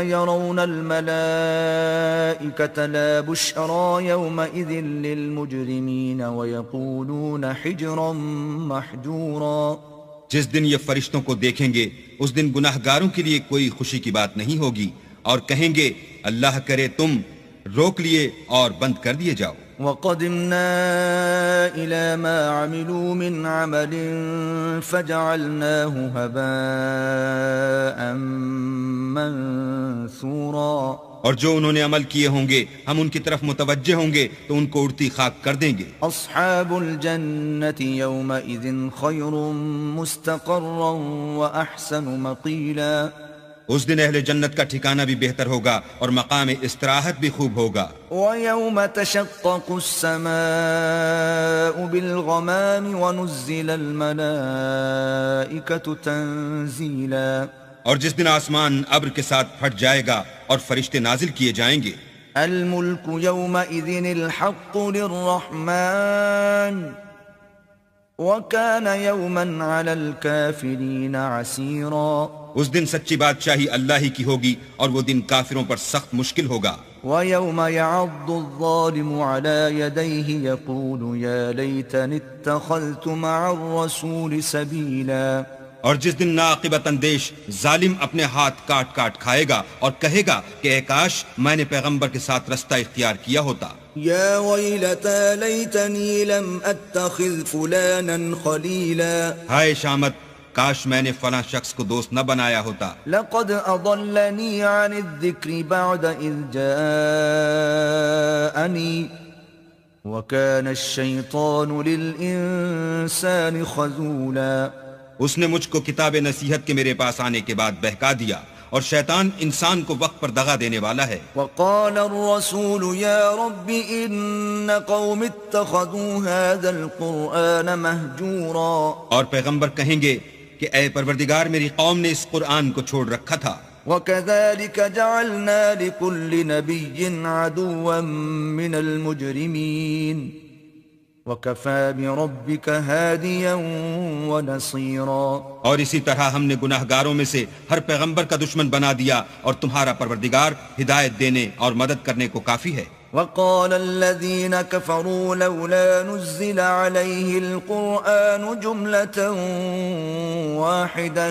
يرون الملائكة لا بشرى يومئذ للمجرمين ويقولون حجرا محجورا. جس دن یہ فرشتوں کو دیکھیں گے اس دن گناہ گاروں کے لیے کوئی خوشی کی بات نہیں ہوگی، اور کہیں گے اللہ کرے تم روک لیے اور بند کر دیے جاؤ. وَقَدِمْنَا إِلَى مَا عَمِلُوا مِنْ عَمَلٍ فَجَعَلْنَاهُ هَبَاءً مَنْثُورًا. اور جو انہوں نے عمل کیے ہوں گے ہم ان کی طرف متوجہ ہوں گے تو ان کو اڑتی خاک کر دیں گے. أَصْحَابُ الْجَنَّةِ يَوْمَئِذٍ خَيْرٌ مُسْتَقَرًّا وَأَحْسَنُ مَقِيلًا. اس دن اہل جنت کا ٹھکانہ بھی بہتر ہوگا اور مقام استراحت بھی خوب ہوگا. وَيَوْمَ تَشَقَّقُ السَّمَاءُ بِالْغَمَامِ وَنُزِّلَ الْمَلَائِكَةُ تَنزِيلًا. اور جس دن آسمان ابر کے ساتھ پھٹ جائے گا اور فرشتے نازل کیے جائیں گے. الْمُلْكُ يَوْمَئِذٍ الْحَقُّ لِلرَّحْمَنِ وَكَانَ يَوْمًا عَلَى الْكَافِرِينَ عَسِيرًا. اس دن سچی بادشاہی اللہ ہی کی ہوگی اور وہ دن کافروں پر سخت مشکل ہوگا. وَيَوْمَ يَعَضُّ الظَّالِمُ عَلَى يَدَيْهِ يَقُولُ يَا لَيْتَنِي اتَّخَذْتُ مَعَ الرَّسُولِ سَبِيلًا. اور جس دن ناعاقبت اندیش ظالم اپنے ہاتھ کاٹ کاٹ کھائے گا اور کہے گا کہ اے کاش میں نے پیغمبر کے ساتھ رستہ اختیار کیا ہوتا. یا ویلتا لیتنی لم اتخذ فلانا خلیلا. ہائے شامت، کاش میں نے فلاں شخص کو دوست نہ بنایا ہوتا. لقد اضلنی عن الذکر بعد اذ جاءنی وکان الشیطان للانسان خذولا. اس نے مجھ کو کتاب نصیحت کے میرے پاس آنے کے بعد بہکا دیا اور شیطان انسان کو وقت پر دغا دینے والا ہے. وقال الرسول يا رب ان قوم اتخذوا هذا القرآن مهجورا. اور پیغمبر کہیں گے کہ اے پروردگار میری قوم نے اس قرآن کو چھوڑ رکھا تھا. وكذلك جعلنا لكل نبي عدوا من المجرمين وَكَفَى بِرَبِّكَ هَادِيًا وَنَصِيرًا. اور اسی طرح ہم نے گناہ گاروں میں سے ہر پیغمبر کا دشمن بنا دیا اور تمہارا پروردگار ہدایت دینے اور مدد کرنے کو کافی ہے. وَقَالَ الَّذِينَ كَفَرُوا لَوْلَا نُزِّلَ عَلَيْهِ الْقُرْآنُ جُمْلَةً وَاحِدَةً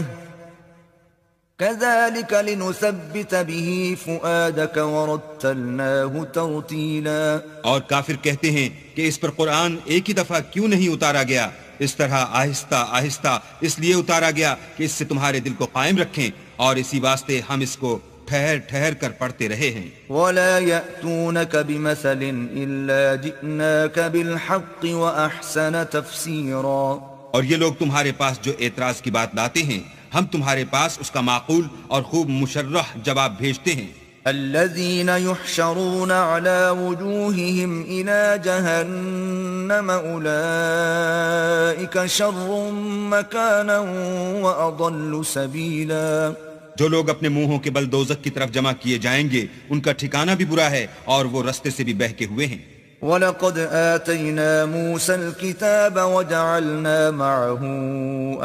كَذَلِكَ لِنُثَبِّتَ بِهِ فُؤَادَكَ وَرَتَّلْنَاهُ تَرْتِيلًا. اور کافر کہتے ہیں کہ اس پر قرآن ایک ہی دفعہ کیوں نہیں اتارا گیا؟ اس طرح آہستہ آہستہ اس لیے اتارا گیا کہ اس سے تمہارے دل کو قائم رکھیں، اور اسی واسطے ہم اس کو ٹھہر ٹھہر کر پڑھتے رہے ہیں. وَلَا يَأْتُونَكَ بِمَثَلٍ إِلَّا جِئْنَاكَ بِالْحَقِّ وَأَحْسَنَ تَفْسِيرًا. اور یہ لوگ تمہارے پاس جو اعتراض کی بات لاتے ہیں ہم تمہارے پاس اس کا معقول اور خوب مشرح جواب بھیجتے ہیں. الذين يحشرون على وجوههم إلى جهنم أولئك شر مكانا وأضل سبيلا. جو لوگ اپنے منہوں کے بل دوزخ کی طرف جمع کیے جائیں گے ان کا ٹھکانہ بھی برا ہے اور وہ رستے سے بھی بہکے ہوئے ہیں. وَلَقَدْ آتَيْنَا مُوسَى الْكِتَابَ وَجَعَلْنَا مَعَهُ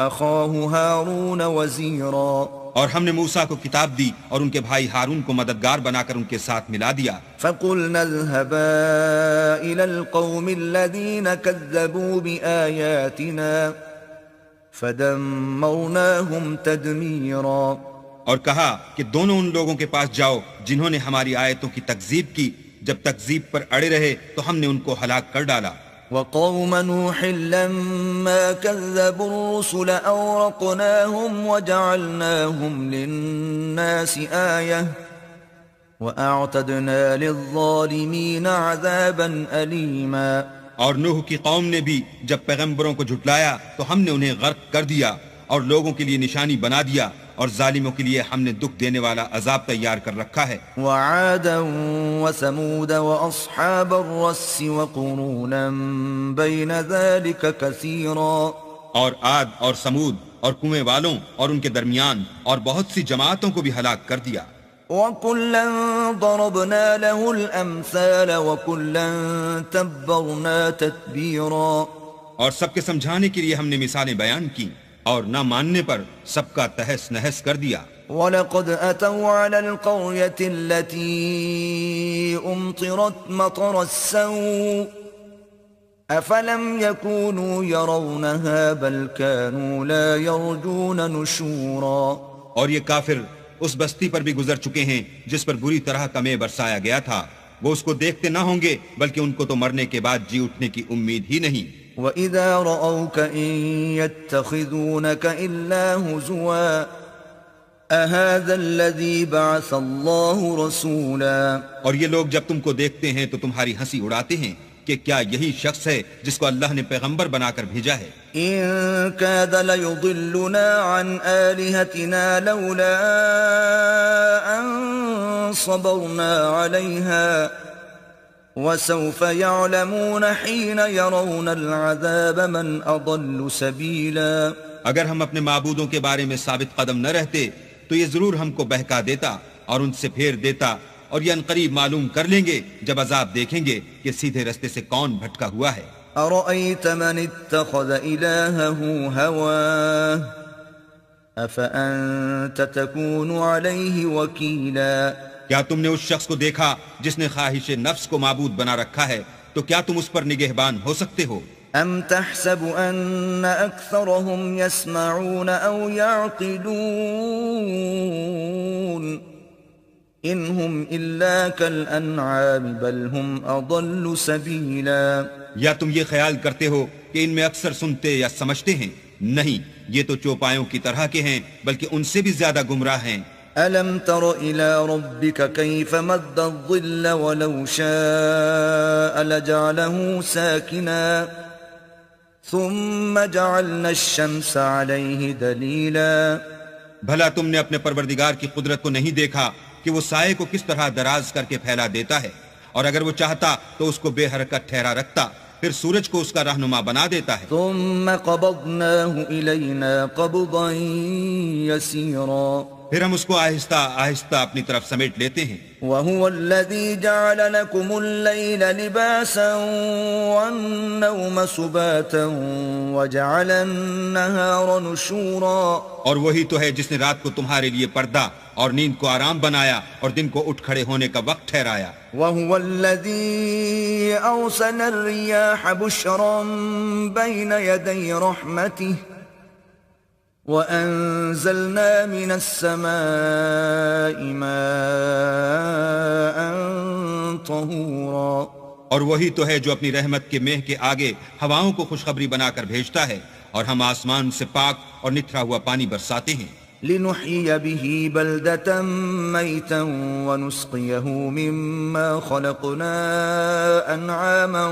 أَخَاهُ هَارُونَ وَزِيرًا. اور ہم نے موسیٰ کو کتاب دی اور ان کے بھائی ہارون کو مددگار بنا کر ان کے ساتھ ملا دیا. فَقُلْنَا اذْهَبَا إِلَى الْقَوْمِ الَّذِينَ كَذَّبُوا بِآيَاتِنَا فَدَمَّرْنَاهُمْ تَدْمِيرًا. اور کہا کہ دونوں ان لوگوں کے پاس جاؤ جنہوں نے ہماری آیتوں کی تکذیب کی، جب تکذیب پر اڑے رہے تو ہم نے ان کو ہلاک کر ڈالا. وقوم نوح لما كذبوا الرسل أورقناهم وجعلناهم للناس آية وأعتدنا للظالمين عذابا أليما. اور نوح کی قوم نے بھی جب پیغمبروں کو جھٹلایا تو ہم نے انہیں غرق کر دیا اور لوگوں کے لیے نشانی بنا دیا، اور ظالموں کے لیے ہم نے دکھ دینے والا عذاب تیار کر رکھا ہے. وعادا وثمود واصحاب الرس وقرونا بين ذلك كثيرا. اور عاد اور سمود اور کنویں والوں اور ان کے درمیان اور بہت سی جماعتوں کو بھی ہلاک کر دیا. وَكُلًّا ضَرَبْنَا لَهُ الْأَمْثَالَ وَكُلًّا تَبَّرْنَا تَتْبِيرًا. اور سب کے سمجھانے کے لیے ہم نے مثالیں بیان کی اور نہ ماننے پر سب کا تہس نہس کر دیا. وَلَقَدْ أَتَوْا عَلَى الْقَرْيَةِ الَّتِي أُمْطِرَتْ مَطَرَ السَّوْءِ أَفَلَمْ يَكُونُوا يَرَوْنَهَا بَلْ كَانُوا لَا يَرْجُونَ نُشُورًا. اور یہ کافر اس بستی پر بھی گزر چکے ہیں جس پر بری طرح کا مے برسایا گیا تھا، وہ اس کو دیکھتے نہ ہوں گے بلکہ ان کو تو مرنے کے بعد جی اٹھنے کی امید ہی نہیں. وَإِذَا رَأَوْكَ إِن يَتَّخِذُونَكَ إِلَّا هُزُوًا أَهَذَا الَّذِي بَعَثَ اللَّهُ رَسُولًا. اور یہ لوگ جب تم کو دیکھتے ہیں تو تمہاری ہنسی اڑاتے ہیں کہ کیا یہی شخص ہے جس کو اللہ نے پیغمبر بنا کر بھیجا ہے. إِن كَادَ لَيُضِلُّنَا عَنْ آلِهَتِنَا لَوْلَا أَن صَبَرْنَا عَلَيْهَا وَسَوْفَ يَعْلَمُونَ حِينَ يَرَوْنَ الْعَذَابَ مَنْ أَضَلُّ سَبِيلًا. اگر ہم اپنے معبودوں کے بارے میں ثابت قدم نہ رہتے تو یہ ضرور ہم کو بہکا دیتا اور ان سے پھیر دیتا، اور یہ انقریب معلوم کر لیں گے جب عذاب دیکھیں گے کہ سیدھے رستے سے کون بھٹکا ہوا ہے. أَرَأَيْتَ مَنِ اتَّخَذَ إِلَٰهَهُ هَوَاهُ أَفَأَنتَ تَكُونُ عَلَيْهِ وَكِيلًا. کیا تم نے اس شخص کو دیکھا جس نے خواہش نفس کو معبود بنا رکھا ہے، تو کیا تم اس پر نگہبان ہو سکتے ہو؟ أَمْ تَحْسَبُ أَنَّ أَكْثَرَهُمْ يَسْمَعُونَ أَوْ يَعْقِلُونَ إِنْ هُمْ إِلَّا كَالْأَنْعَامِ بَلْ هُمْ أَضَلُّ سَبِيلًا. یا تم یہ خیال کرتے ہو کہ ان میں اکثر سنتے یا سمجھتے ہیں؟ نہیں، یہ تو چوپایوں کی طرح کے ہیں بلکہ ان سے بھی زیادہ گمراہ ہیں. أَلَمْ تَرَ إِلَى رَبِّكَ كَيْفَ مَدَّ الظِّلَّ وَلَوْ شَاءَ لَجَعَلَهُ سَاكِنًا ثُمَّ جَعَلْنَا الشَّمْسَ عَلَيْهِ دَلِيلًا. بھلا تم نے اپنے پروردگار کی قدرت کو نہیں دیکھا کہ وہ سائے کو کس طرح دراز کر کے پھیلا دیتا ہے، اور اگر وہ چاہتا تو اس کو بے حرکت ٹھہرا رکھتا، پھر سورج کو اس کا رہنما بنا دیتا ہے. ثُمَّ قَبَضْنَاهُ إِلَيْنَا قَبْضًا يَسِيرًا. پھر ہم اس کو آہستہ آہستہ اپنی طرف سمیٹ لیتے ہیں. وَهُوَ الَّذِي جَعَلَ لَكُمُ اللَّيْلَ لِبَاسًا وَالنَّوْمَ سُبَاتًا وَجَعَلَ النَّهَارَ نُشُورًا. اور وہی تو ہے جس نے رات کو تمہارے لیے پردہ اور نیند کو آرام بنایا اور دن کو اٹھ کھڑے ہونے کا وقت ٹھہرایا. وَهُوَ الَّذِي أَرْسَلَ الرِّيَاحَ بُشْرًا بَيْنَ يَدَيْ رَحْمَتِهِ وَأَنزَلْنَا مِنَ السَّمَاءِ مَاءً طَهُورًا. اور وہی تو ہے جو اپنی رحمت کے مہ کے آگے ہواؤں کو خوشخبری بنا کر بھیجتا ہے، اور ہم آسمان سے پاک اور نتھرا ہوا پانی برساتے ہیں. لِنُحْيِيَ بِهِ بَلْدَةً مَيْتًا وَنُسْقِيَهُ مِمَّا خَلَقْنَا أَنْعَامًا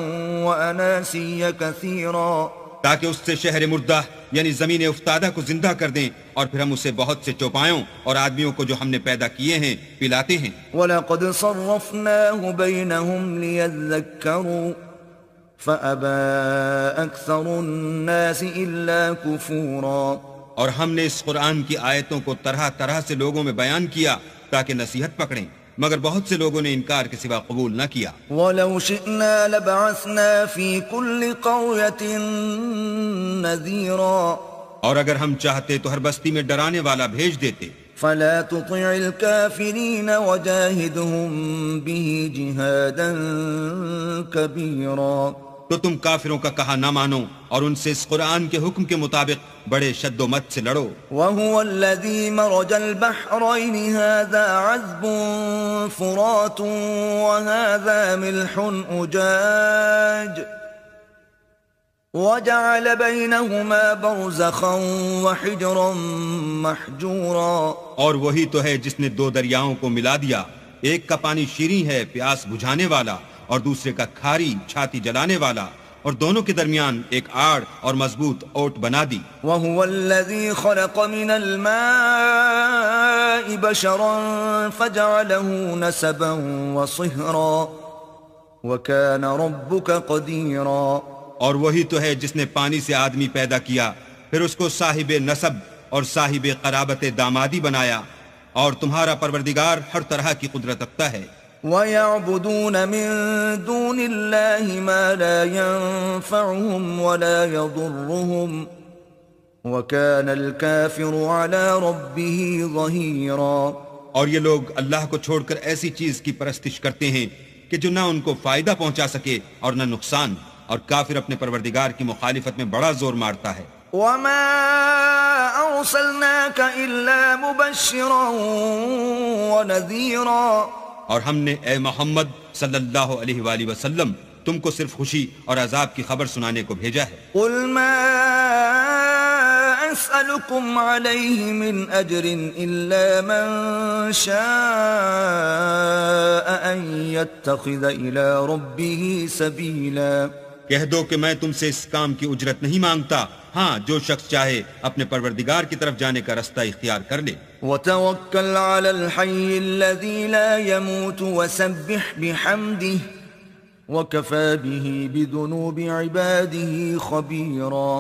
وَأَنَاسِيَّ كَثِيرًا. تاکہ اس سے شہر مردہ یعنی زمین افتادہ کو زندہ کر دیں، اور پھر ہم اسے بہت سے چوپایوں اور آدمیوں کو جو ہم نے پیدا کیے ہیں پلاتے ہیں. وَلَقَدْ صَرَّفْنَاهُ بَيْنَهُمْ لِيَذَّكَّرُوا فَأَبَى أَكْثَرُ النَّاسِ إِلَّا كُفُورًا. اور ہم نے اس قرآن کی آیتوں کو طرح طرح سے لوگوں میں بیان کیا تاکہ نصیحت پکڑیں، مگر بہت سے لوگوں نے انکار کے سوا قبول نہ کیا. وَلَوْ شِئْنَا لَبَعَثْنَا فِي كُلِّ قَرْيَةٍ نَذِيرًا. اور اگر ہم چاہتے تو ہر بستی میں ڈرانے والا بھیج دیتے. فَلَا تُطِعِ الْكَافِرِينَ وَجَاهِدْهُمْ بِهِ جِهَادًا كَبِيرًا. تو تم کافروں کا کہا نہ مانو اور ان سے اس قرآن کے حکم کے مطابق بڑے شد و مت سے لڑو. وَهُوَ الَّذِي مَرَجَ الْبَحْرَيْنِ هَذَا عَذْبٌ فُرَاتٌ وَهَذَا مِلْحٌ أُجَاجٌ وَجَعَلَ بَيْنَهُمَا بَرْزَخًا وَحِجْرًا مَحْجُورًا. اور وہی تو ہے جس نے دو دریاؤں کو ملا دیا، ایک کا پانی شیریں ہے پیاس بجھانے والا، اور دوسرے کا کھاری چھاتی جلانے والا، اور دونوں کے درمیان ایک آڑ اور مضبوط اوٹ بنا دی. وَهُوَ الَّذِي خَلَقَ مِنَ الْمَاءِ بَشَرًا فَجَعَلَهُ نَسَبًا وَصِهْرًا وَكَانَ رَبُّكَ قَدِيرًا. اور وہی تو ہے جس نے پانی سے آدمی پیدا کیا، پھر اس کو صاحب نسب اور صاحب قرابت دامادی بنایا، اور تمہارا پروردگار ہر طرح کی قدرت رکھتا ہے. وَيَعْبُدُونَ مِن دُونِ اللَّهِ مَا لَا يَنفَعُهُمْ وَلَا يَضُرُّهُمْ وكان الكافر على ربه ظهيرا. اور یہ لوگ اللہ کو چھوڑ کر ایسی چیز کی پرستش کرتے ہیں کہ جو نہ ان کو فائدہ پہنچا سکے اور نہ نقصان، اور کافر اپنے پروردگار کی مخالفت میں بڑا زور مارتا ہے. وما أرسلناك إلا مبشرا ونذيرا. اور ہم نے اے محمد صلی اللہ علیہ وآلہ وسلم تم کو صرف خوشی اور عذاب کی خبر سنانے کو بھیجا ہے. قل ما أسألكم عليه من أجر إلا من شاء أن يتخذ إلى ربه سبيلا. کہہ دو کہ میں تم سے اس کام کی اجرت نہیں مانگتا، ہاں جو شخص چاہے اپنے پروردگار کی طرف جانے کا رستہ اختیار کر لے. وتوكل على الحي الذي لا يموت وسبح بحمده وكفى به بذنوب عباده خبيرا.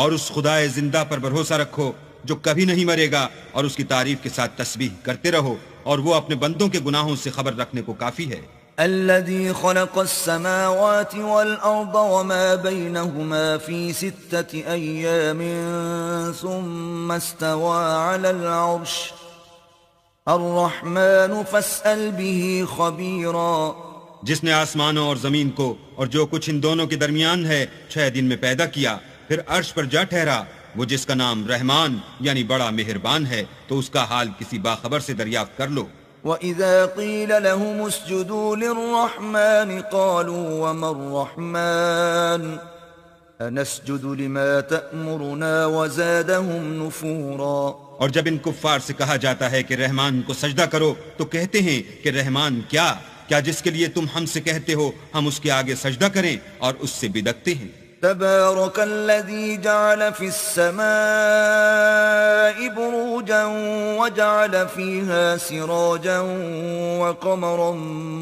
اور اس خدائے زندہ پر بھروسہ رکھو جو کبھی نہیں مرے گا، اور اس کی تعریف کے ساتھ تسبیح کرتے رہو، اور وہ اپنے بندوں کے گناہوں سے خبر رکھنے کو کافی ہے. الذي خلق السماوات والأرض وما بينهما في 6 أيام ثم استوى على العرش الرحمن فاسأل به خبيرا. جس نے آسمانوں اور زمین کو اور جو کچھ ان دونوں کے درمیان ہے 6 دن میں پیدا کیا، پھر عرش پر جا ٹھہرا، وہ جس کا نام رحمان یعنی بڑا مہربان ہے، تو اس کا حال کسی باخبر سے دریافت کر لو. وَإِذَا قِيلَ لَهُمُ اسْجُدُوا لِلرَّحْمَنِ قَالُوا وَمَا الرَّحْمَنُ أَنَسْجُدُ لِمَا تَأْمُرُنَا وَزَادَهُمْ نُفُورًا. اور جب ان کفار سے کہا جاتا ہے کہ رحمان کو سجدہ کرو تو کہتے ہیں کہ رحمان کیا جس کے لیے تم ہم سے کہتے ہو ہم اس کے آگے سجدہ کریں، اور اس سے بدکتے ہیں. تبارك الذي جعل في السماء بروجا وجعل فيها سراجا وقمرا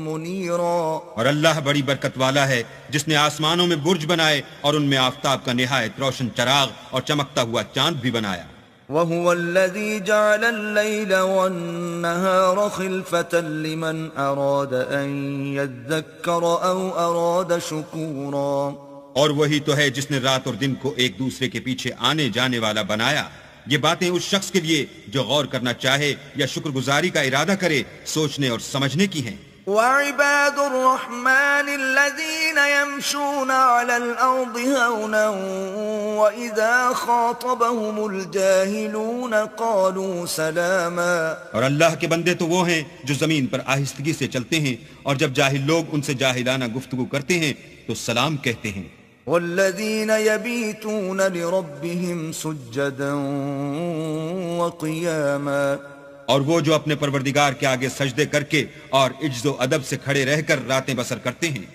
منيرا. اور اللہ بڑی برکت والا ہے جس نے آسمانوں میں برج بنائے اور ان میں آفتاب کا نہایت روشن چراغ اور چمکتا ہوا چاند بھی بنایا. وهو الذي جعل الليل والنهار خلفة لمن أراد أن يذكر أو أراد شكورا. اور وہی تو ہے جس نے رات اور دن کو ایک دوسرے کے پیچھے آنے جانے والا بنایا. یہ باتیں اس شخص کے لیے جو غور کرنا چاہے یا شکر گزاری کا ارادہ کرے، سوچنے اور سمجھنے کی ہیں. وعباد الرحمن الذين يمشون على الأرض هونا وإذا خاطبهم الجاهلون قالوا سلاما. اور اللہ کے بندے تو وہ ہیں جو زمین پر آہستگی سے چلتے ہیں، اور جب جاہل لوگ ان سے جاہلانہ گفتگو کرتے ہیں تو سلام کہتے ہیں. والذين يبيتون لربهم سجدا وقياما. اور وہ جو اپنے پروردگار کے آگے سجدے کر کے اور عجز و ادب سے کھڑے رہ کر راتیں بسر کرتے ہیں.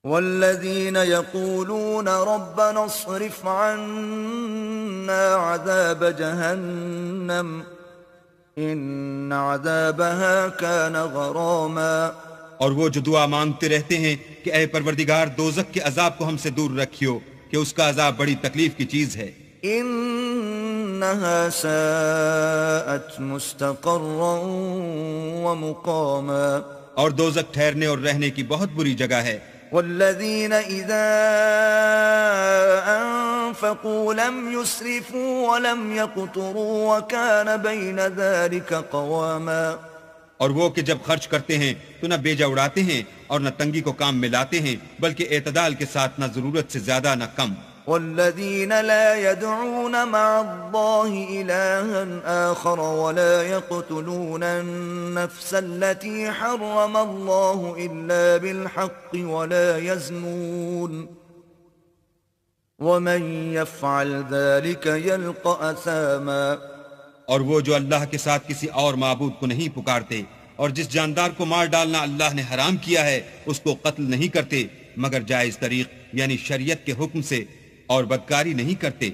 والذين يقولون ربنا اصرف عنا عذاب جهنم إن عذابها كان غراما. اور وہ جو دعا مانگتے رہتے ہیں کہ اے پروردگار دوزخ کے عذاب کو ہم سے دور رکھیو کہ اس کا عذاب بڑی تکلیف کی چیز ہے. إنها ساءت مستقرا ومقاما. اور دوزخ ٹھہرنے اور رہنے کی بہت بری جگہ ہے. والذين إذا أنفقوا لم يسرفوا ولم يقتروا وكان بين ذلك قواما. اور وہ کہ جب خرچ کرتے ہیں تو نہ بیجا اڑاتے ہیں اور نہ تنگی کو کام میں لاتے ہیں، بلکہ اعتدال کے ساتھ نہ ضرورت سے زیادہ نہ کم. والذين لا يدعون مع الله إلها آخر ولا يقتلون النفس التي حرم الله إلا بالحق ولا يزنون ومن يفعل ذلك يلقى أثاما. اور وہ جو اللہ کے ساتھ کسی اور معبود کو نہیں پکارتے، اور جس جاندار کو مار ڈالنا اللہ نے حرام کیا ہے اس کو قتل نہیں کرتے مگر جائز طریق یعنی شریعت کے حکم سے، اور بدکاری نہیں کرتے،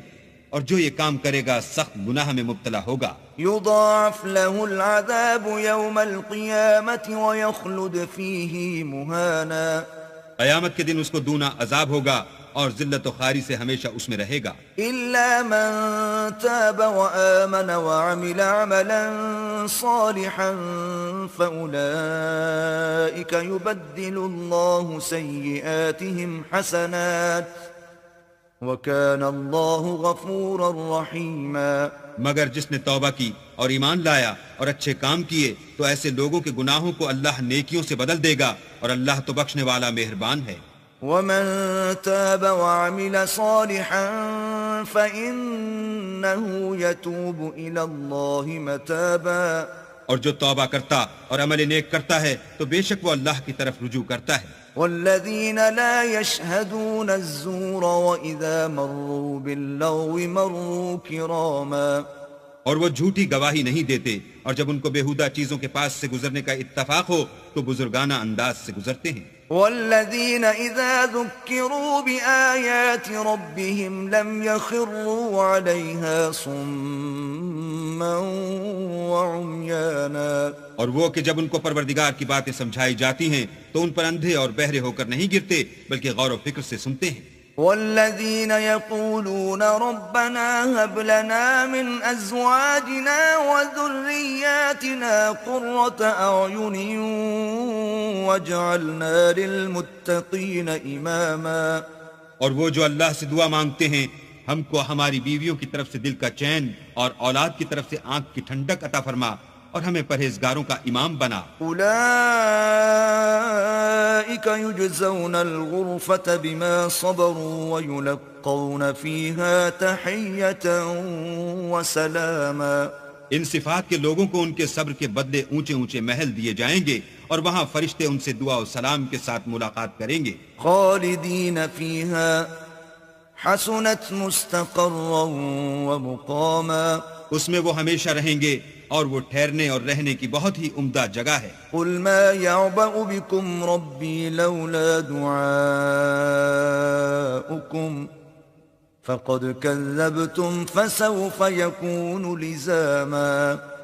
اور جو یہ کام کرے گا سخت گناہ میں مبتلا ہوگا. يضاعف له العذاب يوم القيامة ويخلد فيه مهانا. قیامت کے دن اس کو دونا عذاب ہوگا اور ذلت و خواری سے ہمیشہ اس میں رہے گا. إلا من تاب وآمن وعمل عملا صالحا فأولئك يبدل الله سيئاتهم حسنات وَكَانَ اللَّهُ غَفُورًا رَحِيمًا. مگر جس نے توبہ کی اور ایمان لایا اور اچھے کام کیے تو ایسے لوگوں کے گناہوں کو اللہ نیکیوں سے بدل دے گا، اور اللہ تو بخشنے والا مہربان ہے. وَمَن تَابَ وَعَمِلَ صَالِحًا فَإِنَّهُ يَتُوبُ إِلَى اللَّهِ مَتَابًا. اور جو توبہ کرتا اور عمل نیک کرتا ہے تو بے شک وہ اللہ کی طرف رجوع کرتا ہے. وَالَّذِينَ لَا يَشْهَدُونَ الزُّورَ وَإِذَا مَرُّوا بِاللَّغْوِ مَرُّوا كِرَامًا. اور وہ جھوٹی گواہی نہیں دیتے، اور جب ان کو بیہودہ چیزوں کے پاس سے گزرنے کا اتفاق ہو تو بزرگانہ انداز سے گزرتے ہیں. وَالَّذِينَ إِذَا ذُكِّرُوا بِآيَاتِ رَبِّهِمْ لَمْ يَخِرُّوا عَلَيْهَا صُمًّا وَعُمْيَانًا. اور وہ کہ جب ان کو پروردگار کی باتیں سمجھائی جاتی ہیں تو ان پر اندھے اور بہرے ہو کر نہیں گرتے بلکہ غور و فکر سے سنتے ہیں. وَالَّذِينَ يَقُولُونَ رَبَّنَا هَبْ لَنَا مِنْ أَزْوَاجِنَا وَذُرِّيَّاتِنَا قُرَّةَ أَعْيُنٍ وَاجْعَلْنَا لِلْمُتَّقِينَ إِمَامًا. اور وہ جو اللہ سے دعا مانگتے ہیں، ہم کو ہماری بیویوں کی طرف سے دل کا چین اور اولاد کی طرف سے آنکھ کی ٹھنڈک عطا فرما، اور ہمیں پرہیزگاروں کا امام بنا. أولئك يجزون الغرفة بما صبروا ويلقون فيها تحية وسلاما. ان صفات کے لوگوں کو ان کے صبر کے بدلے اونچے اونچے محل دیے جائیں گے، اور وہاں فرشتے ان سے دعا و سلام کے ساتھ ملاقات کریں گے. خالدين فيها حسنت مستقرا ومقاما. اس میں وہ ہمیشہ رہیں گے، اور وہ ٹھہرنے اور رہنے کی بہت ہی عمدہ جگہ ہے. قل ما يعبأ بكم ربي لولا دعاؤكم فقد كذبتم فسوف يكون لزاما.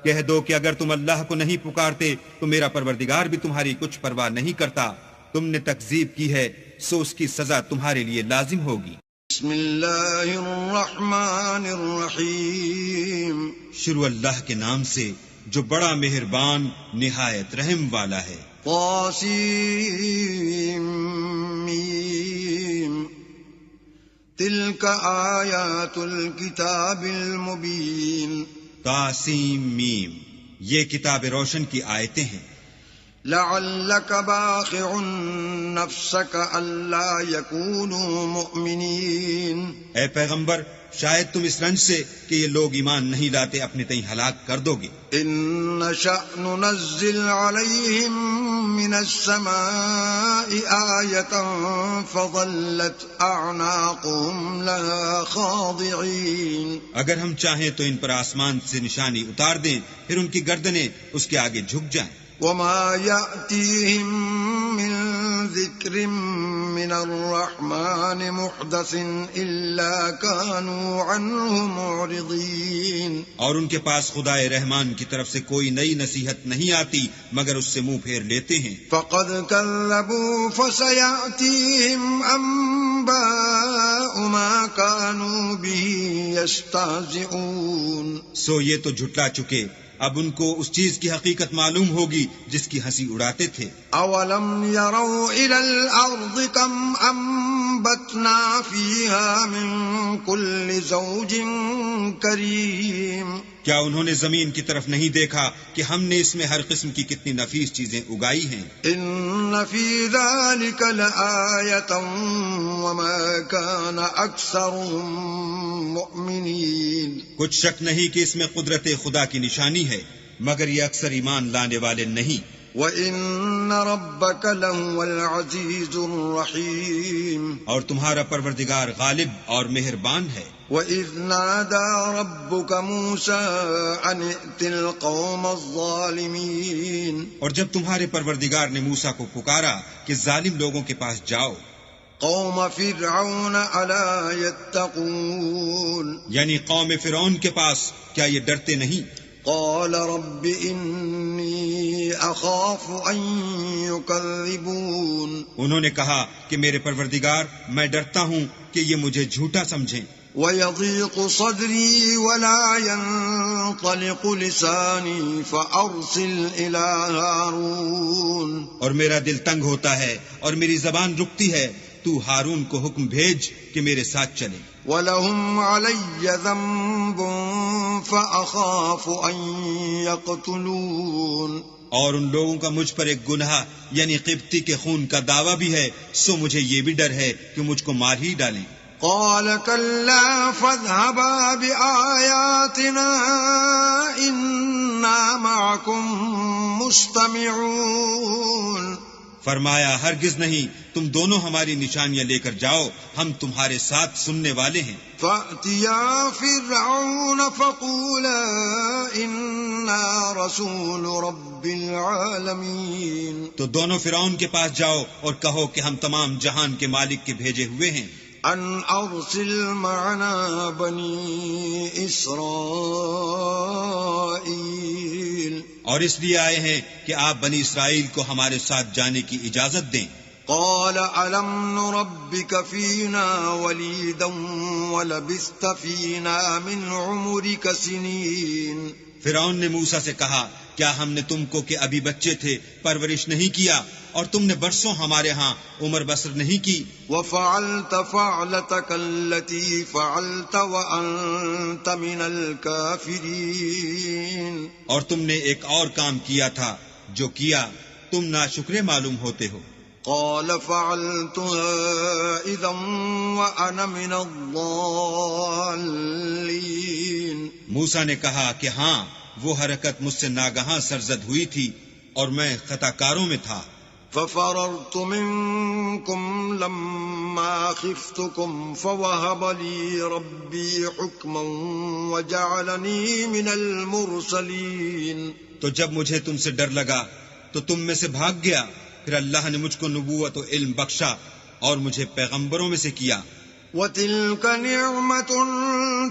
کہہ دو کہ اگر تم اللہ کو نہیں پکارتے تو میرا پروردگار بھی تمہاری کچھ پرواہ نہیں کرتا. تم نے تکذیب کی ہے سو اس کی سزا تمہارے لیے لازم ہوگی. بسم اللہ الرحمن الرحیم. شروع اللہ کے نام سے جو بڑا مہربان نہایت رحم والا ہے. طاسیم میم. تلک آیات الکتاب المبین. طاسیم میم، یہ کتاب روشن کی آیتیں ہیں. لعلک باخع نفسک الا یکونوا مؤمنین. اے پیغمبر، شاید تم اس رنج سے کہ یہ لوگ ایمان نہیں لاتے اپنے تئیں ہلاک کر دو گے. ان نشأ ننزل علیہم من السماء آیة فظلت اعناقهم لها خاضعین. اگر ہم چاہیں تو ان پر آسمان سے نشانی اتار دیں، پھر ان کی گردنیں اس کے آگے جھک جائیں. وما يأتيهم من ذكر من الرحمن محدث إلا كانوا عنه معرضين. اور ان کے پاس خدائے رحمان کی طرف سے کوئی نئی نصیحت نہیں آتی مگر اس سے منہ پھیر لیتے ہیں. فقد كذبوا فسيأتيهم أنباء ما كانوا به يستهزئون. سو یہ تو جھٹلا چکے، اب ان کو اس چیز کی حقیقت معلوم ہوگی جس کی ہنسی اڑاتے تھے. اولم يروا الى الارض كم انبتنا فيها من كل زوج كريم. کیا انہوں نے زمین کی طرف نہیں دیکھا کہ ہم نے اس میں ہر قسم کی کتنی نفیس چیزیں اگائی ہیں. ان في ذلك لآية وما كان اكثرهم مؤمنين. کچھ شک نہیں کہ اس میں قدرت خدا کی نشانی ہے، مگر یہ اکثر ایمان لانے والے نہیں. وَإِنَّ رَبَّكَ لَهُوَ الْعَزِيزُ الرَّحِيمُ. اور تمہارا پروردگار غالب اور مہربان ہے. وَإِذْ نَادَى رَبُّكَ مُوسَىٰ أَنِ ائْتِ الْقَوْمَ الظَّالِمِينَ. اور جب تمہارے پروردگار نے موسیٰ کو پکارا کہ ظالم لوگوں کے پاس جاؤ. قوم فرعون الا يتقون. یعنی قوم فرعون کے پاس، کیا یہ ڈرتے نہیں؟ قال رب انی اخاف ان يكذبون. انہوں نے کہا کہ میرے پروردگار، میں ڈرتا ہوں کہ یہ مجھے جھوٹا سمجھیں. ويضيق صدري ولا ينطلق لساني فأرسل إلى هارون. اور میرا دل تنگ ہوتا ہے اور میری زبان رکتی ہے، تو ہارون کو حکم بھیج کہ میرے ساتھ چلے. وَلَهُمْ عَلَيَّ ذَنبٌ فَأَخَافُ أَن يَقْتُلُونِ. اور ان لوگوں کا مجھ پر ایک گناہ یعنی قبطی کے خون کا دعویٰ بھی ہے، سو مجھے یہ بھی ڈر ہے کہ مجھ کو مار ہی ڈالیں. قَالَ كَلَّا فَاذْهَبَا بِآيَاتِنَا إِنَّا مَعَكُمْ مُسْتَمِعُونَ. فرمایا ہرگز نہیں، تم دونوں ہماری نشانیاں لے کر جاؤ، ہم تمہارے ساتھ سننے والے ہیں. فَأْتِيَا فِرْعَوْنَ فَقُولَا إِنَّا رَسُولُ رَبِّ الْعَالَمِينَ. تو دونوں فرعون کے پاس جاؤ اور کہو کہ ہم تمام جہان کے مالک کے بھیجے ہوئے ہیں. أَنْ أَرْسِلْ مَعَنَا بَنِي إِسْرَائِيلَ. اور اس لیے آئے ہیں کہ آپ بنی اسرائیل کو ہمارے ساتھ جانے کی اجازت دیں. قال أَلَمْ نُرَبِّكَ فِينَا وَلِيدًا وَلَبِثْتَ فِينَا مِنْ عُمُرِكَ سِنِينَ. فرعون نے موسیٰ سے کہا، کیا ہم نے تم کو کہ ابھی بچے تھے پرورش نہیں کیا، اور تم نے برسوں ہمارے ہاں عمر بسر نہیں کی. وَفَعَلْتَ فَعْلَتَكَ الَّتِي فَعَلْتَ وَأَنْتَ مِنَ الْكَافِرِينَ. اور تم نے ایک اور کام کیا تھا جو کیا، تم ناشکرے معلوم ہوتے ہو. قال فعلتها إذا وأنا من الضالين. موسیٰ نے کہا کہ ہاں، وہ حرکت مجھ سے ناگہاں سرزد ہوئی تھی اور میں خطا کاروں میں تھا. ففررت منكم لما خفتكم فوهب لي ربي حكما وجعلني من المرسلين. تو جب مجھے تم سے ڈر لگا تو تم میں سے بھاگ گیا، پھر اللہ نے مجھ کو نبوت و علم بخشا اور مجھے پیغمبروں میں سے کیا. وَتِلْكَ نِعْمَةٌ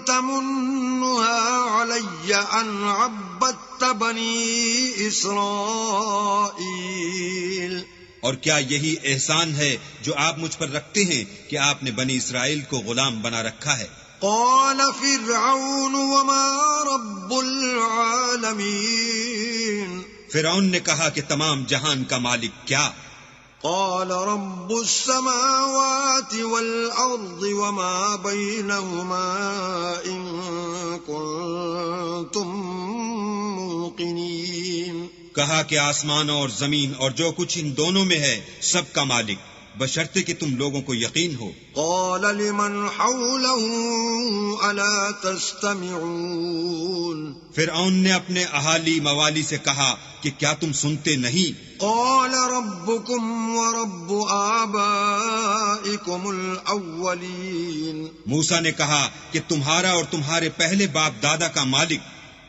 تَمُنُّهَا عَلَيَّ أَنْ عَبَّدتَّ بَنِي إِسْرَائِيلَ. اور کیا یہی احسان ہے جو آپ مجھ پر رکھتے ہیں کہ آپ نے بنی اسرائیل کو غلام بنا رکھا ہے. قال فرعون وما رب العالمین. فرعون نے کہا کہ تمام جہان کا مالک کیا؟ قال رب السماوات والأرض وما بينهما إن كنتم موقنين. کہا کہ آسمانوں اور زمین اور جو کچھ ان دونوں میں ہے سب کا مالک، بشرطے کہ تم لوگوں کو یقین ہو. قال لمن حوله ألا تستمعون. فرعون نے اپنے اہالی موالی سے کہا کہ کیا تم سنتے نہیں؟ قال ربكم ورب آبائكم الأولين. موسیٰ نے کہا کہ تمہارا اور تمہارے پہلے باپ دادا کا مالک.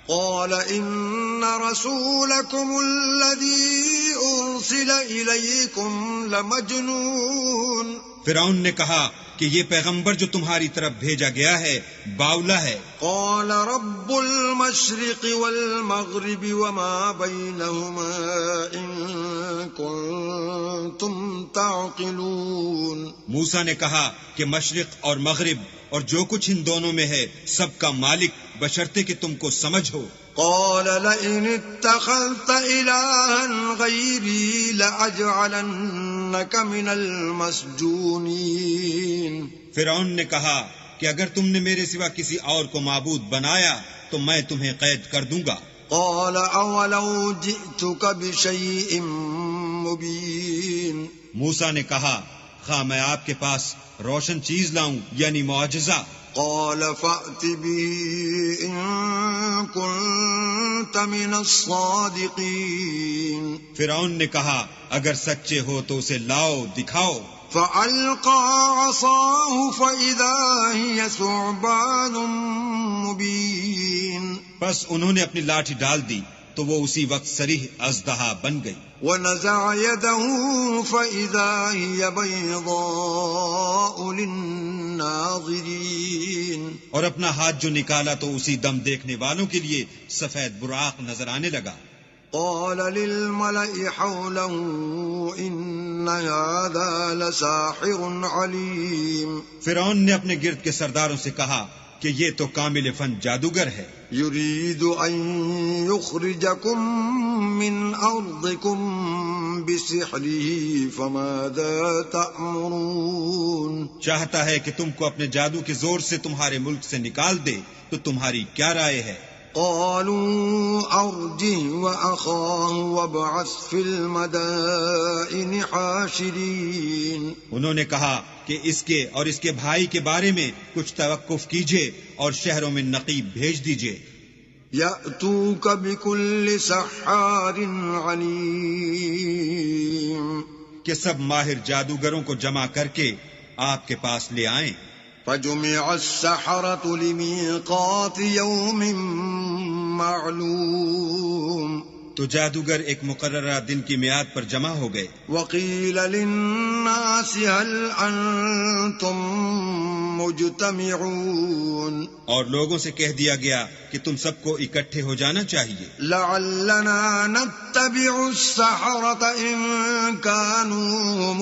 قال إن رسولكم الذي أرسل إليكم لمجنون. فرعون نے کہا کہ یہ پیغمبر جو تمہاری طرف بھیجا گیا ہے باولا ہے. قال رب المشرق والمغرب وما بينهما إن كنتم تعقلون. موسیٰ نے کہا کہ مشرق اور مغرب اور جو کچھ ان دونوں میں ہے سب کا مالک، بشرطے کہ تم کو سمجھ ہو. قال لئن اتخذت إلها غيري لأجعلنك من المسجونين. فرعون نے کہا کہ اگر تم نے میرے سوا کسی اور کو معبود بنایا تو میں تمہیں قید کر دوں گا. قال أولو جئتك بشيء مبين. موسیٰ نے کہا خواہ میں آپ کے پاس روشن چیز لاؤں یعنی معجزہ. قال فأت به إن كنت من الصادقين. فرعون نے کہا اگر سچے ہو تو اسے لاؤ، دکھاؤ. فألقى عصاه فإذا هي ثعبان مبين. بس انہوں نے اپنی لاٹھی ڈال دی تو وہ اسی وقت صریح اژدہا بن گئی. ونزع يده فإذا هي بيضاء للناظرين. اور اپنا ہاتھ جو نکالا تو اسی دم دیکھنے والوں کے لیے سفید براق نظر آنے لگا. قال للملأ حوله إن هذا لساحر عليم. فرعون نے اپنے گرد کے سرداروں سے کہا کہ یہ تو کامل فن جادوگر ہے. يريد أن يخرجكم من أرضكم بسحره فماذا تأمرون چاہتا ہے کہ تم کو اپنے جادو کے زور سے تمہارے ملک سے نکال دے تو تمہاری کیا رائے ہے؟ قالوا أرجه وأخاه وابعث في المدائن حاشرين انہوں نے کہا کہ اس کے اور اس کے بھائی کے بارے میں کچھ توقف کیجئے اور شہروں میں نقیب بھیج دیجئے. يأتوك بكل سحار عليم کہ سب ماہر جادوگروں کو جمع کر کے آپ کے پاس لے آئیں. فجمع السحرة لميقات يوم معلوم تو جادوگر ایک مقررہ دن کی میعاد پر جمع ہو گئے. وقيل للناس هل أنتم مجتمعون اور لوگوں سے کہہ دیا گیا کہ تم سب کو اکٹھے ہو جانا چاہیے. لعلنا نتبع السحرة إن كانوا هم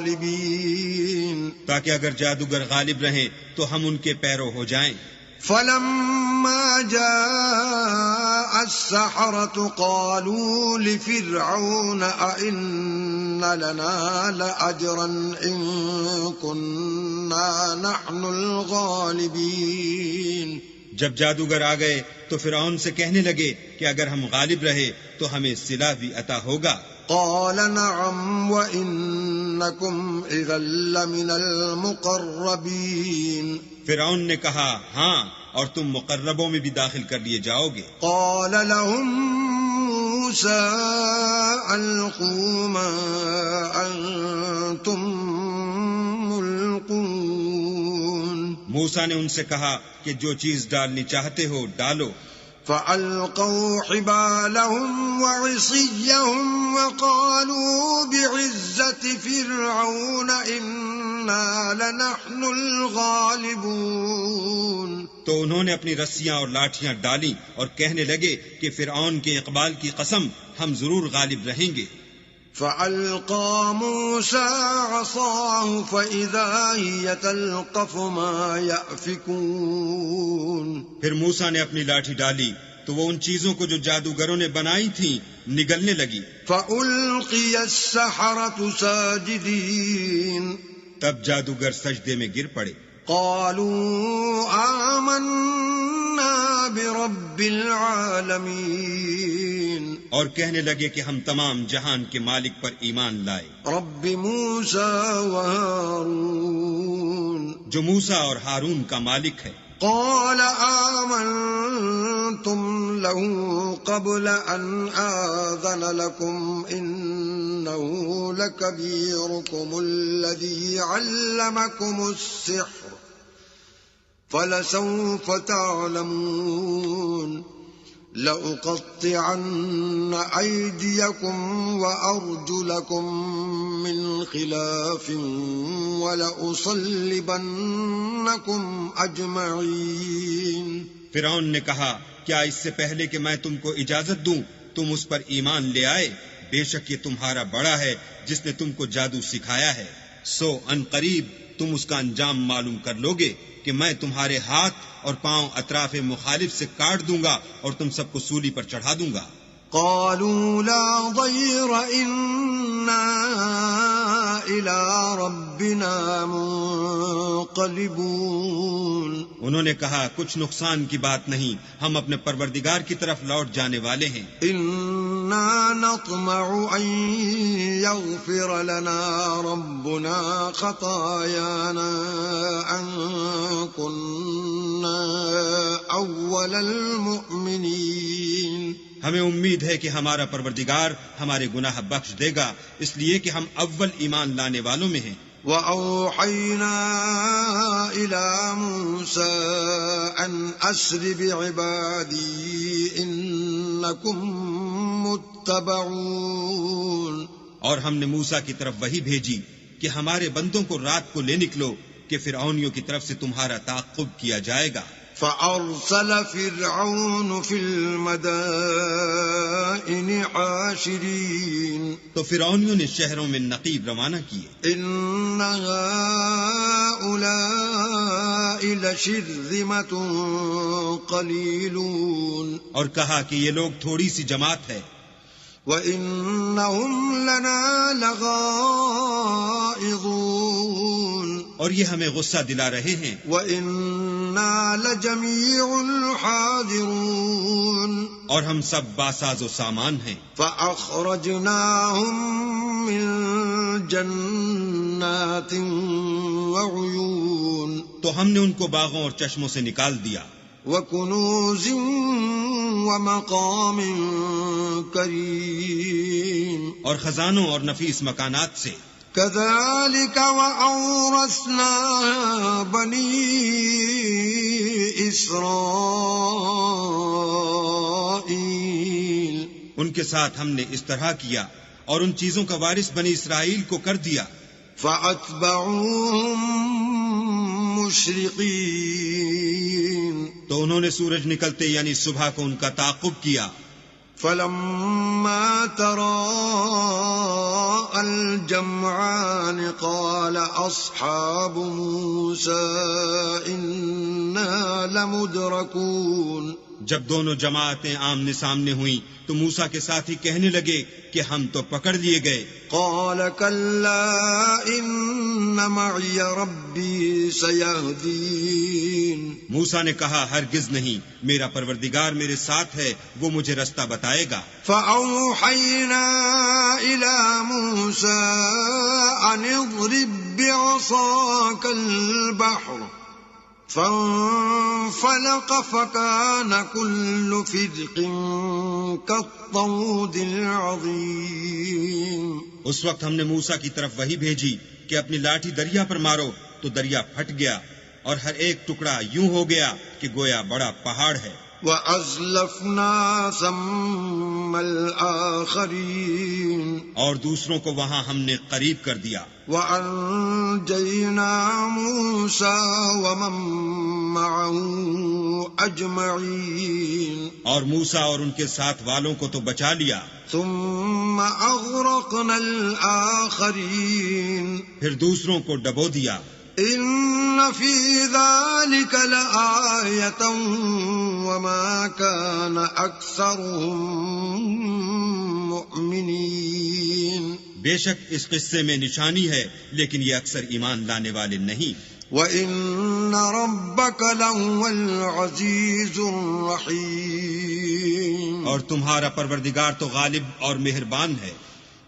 الغالبين تاکہ اگر جادوگر غالب رہیں تو ہم ان کے پیرو ہو جائیں. فلما جاء السحرة قالوا لفرعون أئن لنا لأجرا إن كنا نحن الغالبين جب جادوگر آ گئے تو فرعون سے کہنے لگے کہ اگر ہم غالب رہے تو ہمیں صلہ بھی عطا ہوگا. قال نعم وإنكم إذا لمن المقربين فرعون نے کہا ہاں اور تم مقربوں میں بھی داخل کر لیے جاؤ گے. قال لهم موسى ألقوا ما أنتم ملقون موسیٰ نے ان سے کہا کہ جو چیز ڈالنی چاہتے ہو ڈالو. فألقوا حبالهم وعصيهم وقالوا بعزة فرعون إنا لنحن الغالبون تو انہوں نے اپنی رسیاں اور لاٹھیاں ڈالی اور کہنے لگے کہ فرعون کے اقبال کی قسم ہم ضرور غالب رہیں گے. فألقى موسى عصاه فإذا هي تلقف ما يأفكون پھر موسیٰ نے اپنی لاٹھی ڈالی تو وہ ان چیزوں کو جو جادوگروں نے بنائی تھیں نگلنے لگی. فألقي السحرة ساجدين تب جادوگر سجدے میں گر پڑے. قالوا آمنا برب العالمين اور کہنے لگے کہ ہم تمام جہان کے مالک پر ایمان لائے. رب موسى وهارون جو موسیٰ اور ہارون کا مالک ہے. قال آمنتم له قبل أن آذن لكم إنه لكبيركم الذي علمكم السحر فلسوف تعلمون لأقطعن أيديكم وأرجلكم من خلاف ولأصلبنكم أجمعين فرعون نے کہا کیا اس سے پہلے کہ میں تم کو اجازت دوں تم اس پر ایمان لے آئے؟ بے شک یہ تمہارا بڑا ہے جس نے تم کو جادو سکھایا ہے. سو ان قریب تم اس کا انجام معلوم کر لوگے کہ میں تمہارے ہاتھ اور پاؤں اطراف مخالف سے کاٹ دوں گا اور تم سب کو سولی پر چڑھا دوں گا. قالوا لا ضير إنا إلى ربنا منقلبون انہوں نے کہا کچھ نقصان کی بات نہیں، ہم اپنے پروردگار کی طرف لوٹ جانے والے ہیں. إنا نطمع أن يغفر لنا ربنا خطايانا أن كنا أول المؤمنين ہمیں امید ہے کہ ہمارا پروردگار ہمارے گناہ بخش دے گا اس لیے کہ ہم اول ایمان لانے والوں میں ہیں. وَأَوْحَيْنَا إِلَى مُوسَىٰ أَنْ أَسْرِ بِعِبَادِي إِنَّكُمْ مُتَّبَعُونَ اور ہم نے موسیٰ کی طرف وحی بھیجی کہ ہمارے بندوں کو رات کو لے نکلو کہ فرعونیوں کی طرف سے تمہارا تعاقب کیا جائے گا. فأرسل فرعون في المدائن حاشرين تو فرعونیوں نے شہروں میں نقیب روانہ کیے. إن هؤلاء لشرذمة قليلون اور کہا کہ یہ لوگ تھوڑی سی جماعت ہے. وَإِنَّهُمْ لَنَا لَغَائِظُونَ اور یہ ہمیں غصہ دلا رہے ہیں. وَإِنَّا لَجَمِيعٌ حَاذِرُونَ اور ہم سب باساز و سامان ہیں. فَأَخْرَجْنَاهُمْ مِنْ جَنَّاتٍ وَعُيُونٍ تو ہم نے ان کو باغوں اور چشموں سے نکال دیا. وَكُنُوزٍ وَمَقَامٍ كَرِيمٍ اور خزانوں اور نفیس مکانات سے. كَذَلِكَ وَأَوْرَثْنَاهَا بَنِي إِسْرَائِيلَ ان کے ساتھ ہم نے اس طرح کیا اور ان چیزوں کا وارث بنی اسرائیل کو کر دیا. فَأَتْبَعُوهُم مُشْرِقِينَ تو انہوں نے سورج نکلتے یعنی صبح کو ان کا تعاقب کیا. فَلَمَّا تَرَاءَى الْجَمْعَانِ قَالَ أَصْحَابُ مُوسَىٰ إِنَّا لَمُدْرَكُونَ جب دونوں جماعتیں آمنے سامنے ہوئیں تو موسیٰ کے ساتھی کہنے لگے کہ ہم تو پکڑ لیے گئے. قال كلا إن معي ربي سيهدين موسیٰ نے کہا ہرگز نہیں، میرا پروردگار میرے ساتھ ہے، وہ مجھے رستہ بتائے گا. فأوحينا إلى موسى أن اضرب بعصاك البحر فانفلق فكان كل فرق كالطود العظيم. اس وقت ہم نے موسیٰ کی طرف وحی بھیجی کہ اپنی لاٹھی دریا پر مارو تو دریا پھٹ گیا اور ہر ایک ٹکڑا یوں ہو گیا کہ گویا بڑا پہاڑ ہے. وَأَزْلَفْنَا ثَمَّ الْآخَرِينَ اور دوسروں کو وہاں ہم نے قریب کر دیا. وَأَنْجَيْنَا مُوسَى وَمَن مَّعَهُ أَجْمَعِينَ اور موسیٰ اور ان کے ساتھ والوں کو تو بچا لیا. ثُمَّ أَغْرَقْنَا الْآخَرِينَ پھر دوسروں کو ڈبو دیا. إِنَّ فِي ذَلِكَ لَآيَةً وَمَا كَانَ أَكْثَرُهُم مُؤْمِنِينَ بے شک اس قصے میں نشانی ہے لیکن یہ اکثر ایمان لانے والے نہیں. وَإِنَّ رَبَّكَ لَهُوَ الْعَزِيزُ الرَّحِيمُ اور تمہارا پروردگار تو غالب اور مہربان ہے.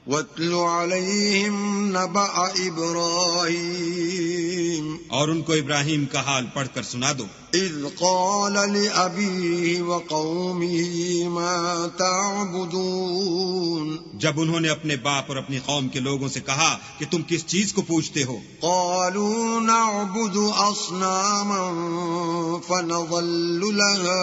وَاتْلُ عَلَيْهِمْ نَبَأَ إِبْرَاهِيمَ اور ان کو ابراہیم کا حال پڑھ کر سنا دو. إِذْ قَالَ لِأَبِيهِ وَقَوْمِهِ مَا تَعْبُدُونَ جب انہوں نے اپنے باپ اور اپنی قوم کے لوگوں سے کہا کہ تم کس چیز کو پوجتے ہو. قَالُوا نَعْبُدُ أَصْنَامًا فَنَظَلُّ لَهَا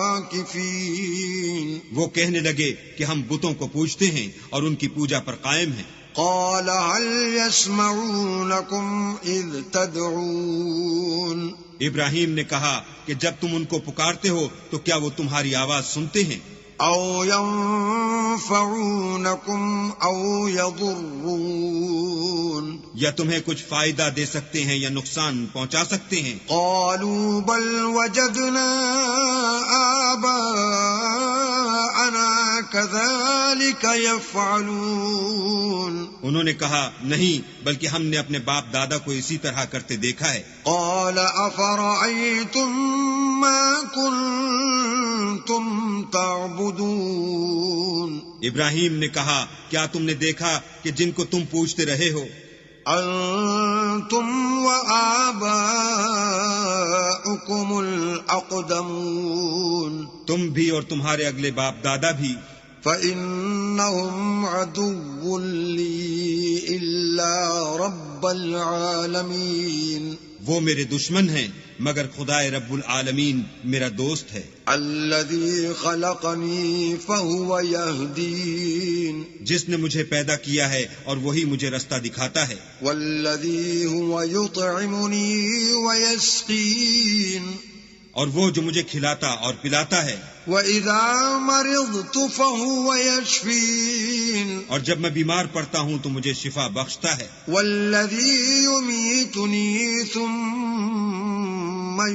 عَاكِفِينَ وہ کہنے لگے کہ ہم بتوں کو پوجتے ہیں اور ان کی پوجا پر قائم ہیں. قال هل يسمعونكم إذ تدعون ابراہیم نے کہا کہ جب تم ان کو پکارتے ہو تو کیا وہ تمہاری آواز سنتے ہیں؟ أو ينفعونكم أو يضرون یا تمہیں کچھ فائدہ دے سکتے ہیں یا نقصان پہنچا سکتے ہیں؟ قالوا بل وجدنا آباءنا كذلك يفعلون انہوں نے کہا نہیں، بلکہ ہم نے اپنے باپ دادا کو اسی طرح کرتے دیکھا ہے. قال أفرأيتم ما كنتم تعبدون ابراہیم نے کہا کیا تم نے دیکھا کہ جن کو تم پوجتے رہے ہو؟ أنتم وآباؤكم الأقدمون تم بھی اور تمہارے اگلے باپ دادا بھی. فإنهم عدو لي إلا رب العالمين وہ میرے دشمن ہیں مگر خدائے رب العالمین میرا دوست ہے. الذي خلقني فهو يهدين جس نے مجھے پیدا کیا ہے اور وہی مجھے رستہ دکھاتا ہے. والذي هو يطعمني ويسقين اور وہ جو مجھے کھلاتا اور پلاتا ہے. وَإِذَا مَرِضْتُ فَهُوَ يَشْفِينِ اور جب میں بیمار پڑتا ہوں تو مجھے شفا بخشتا ہے. وَالَّذِي يُمِيتُنِي ثُمَّ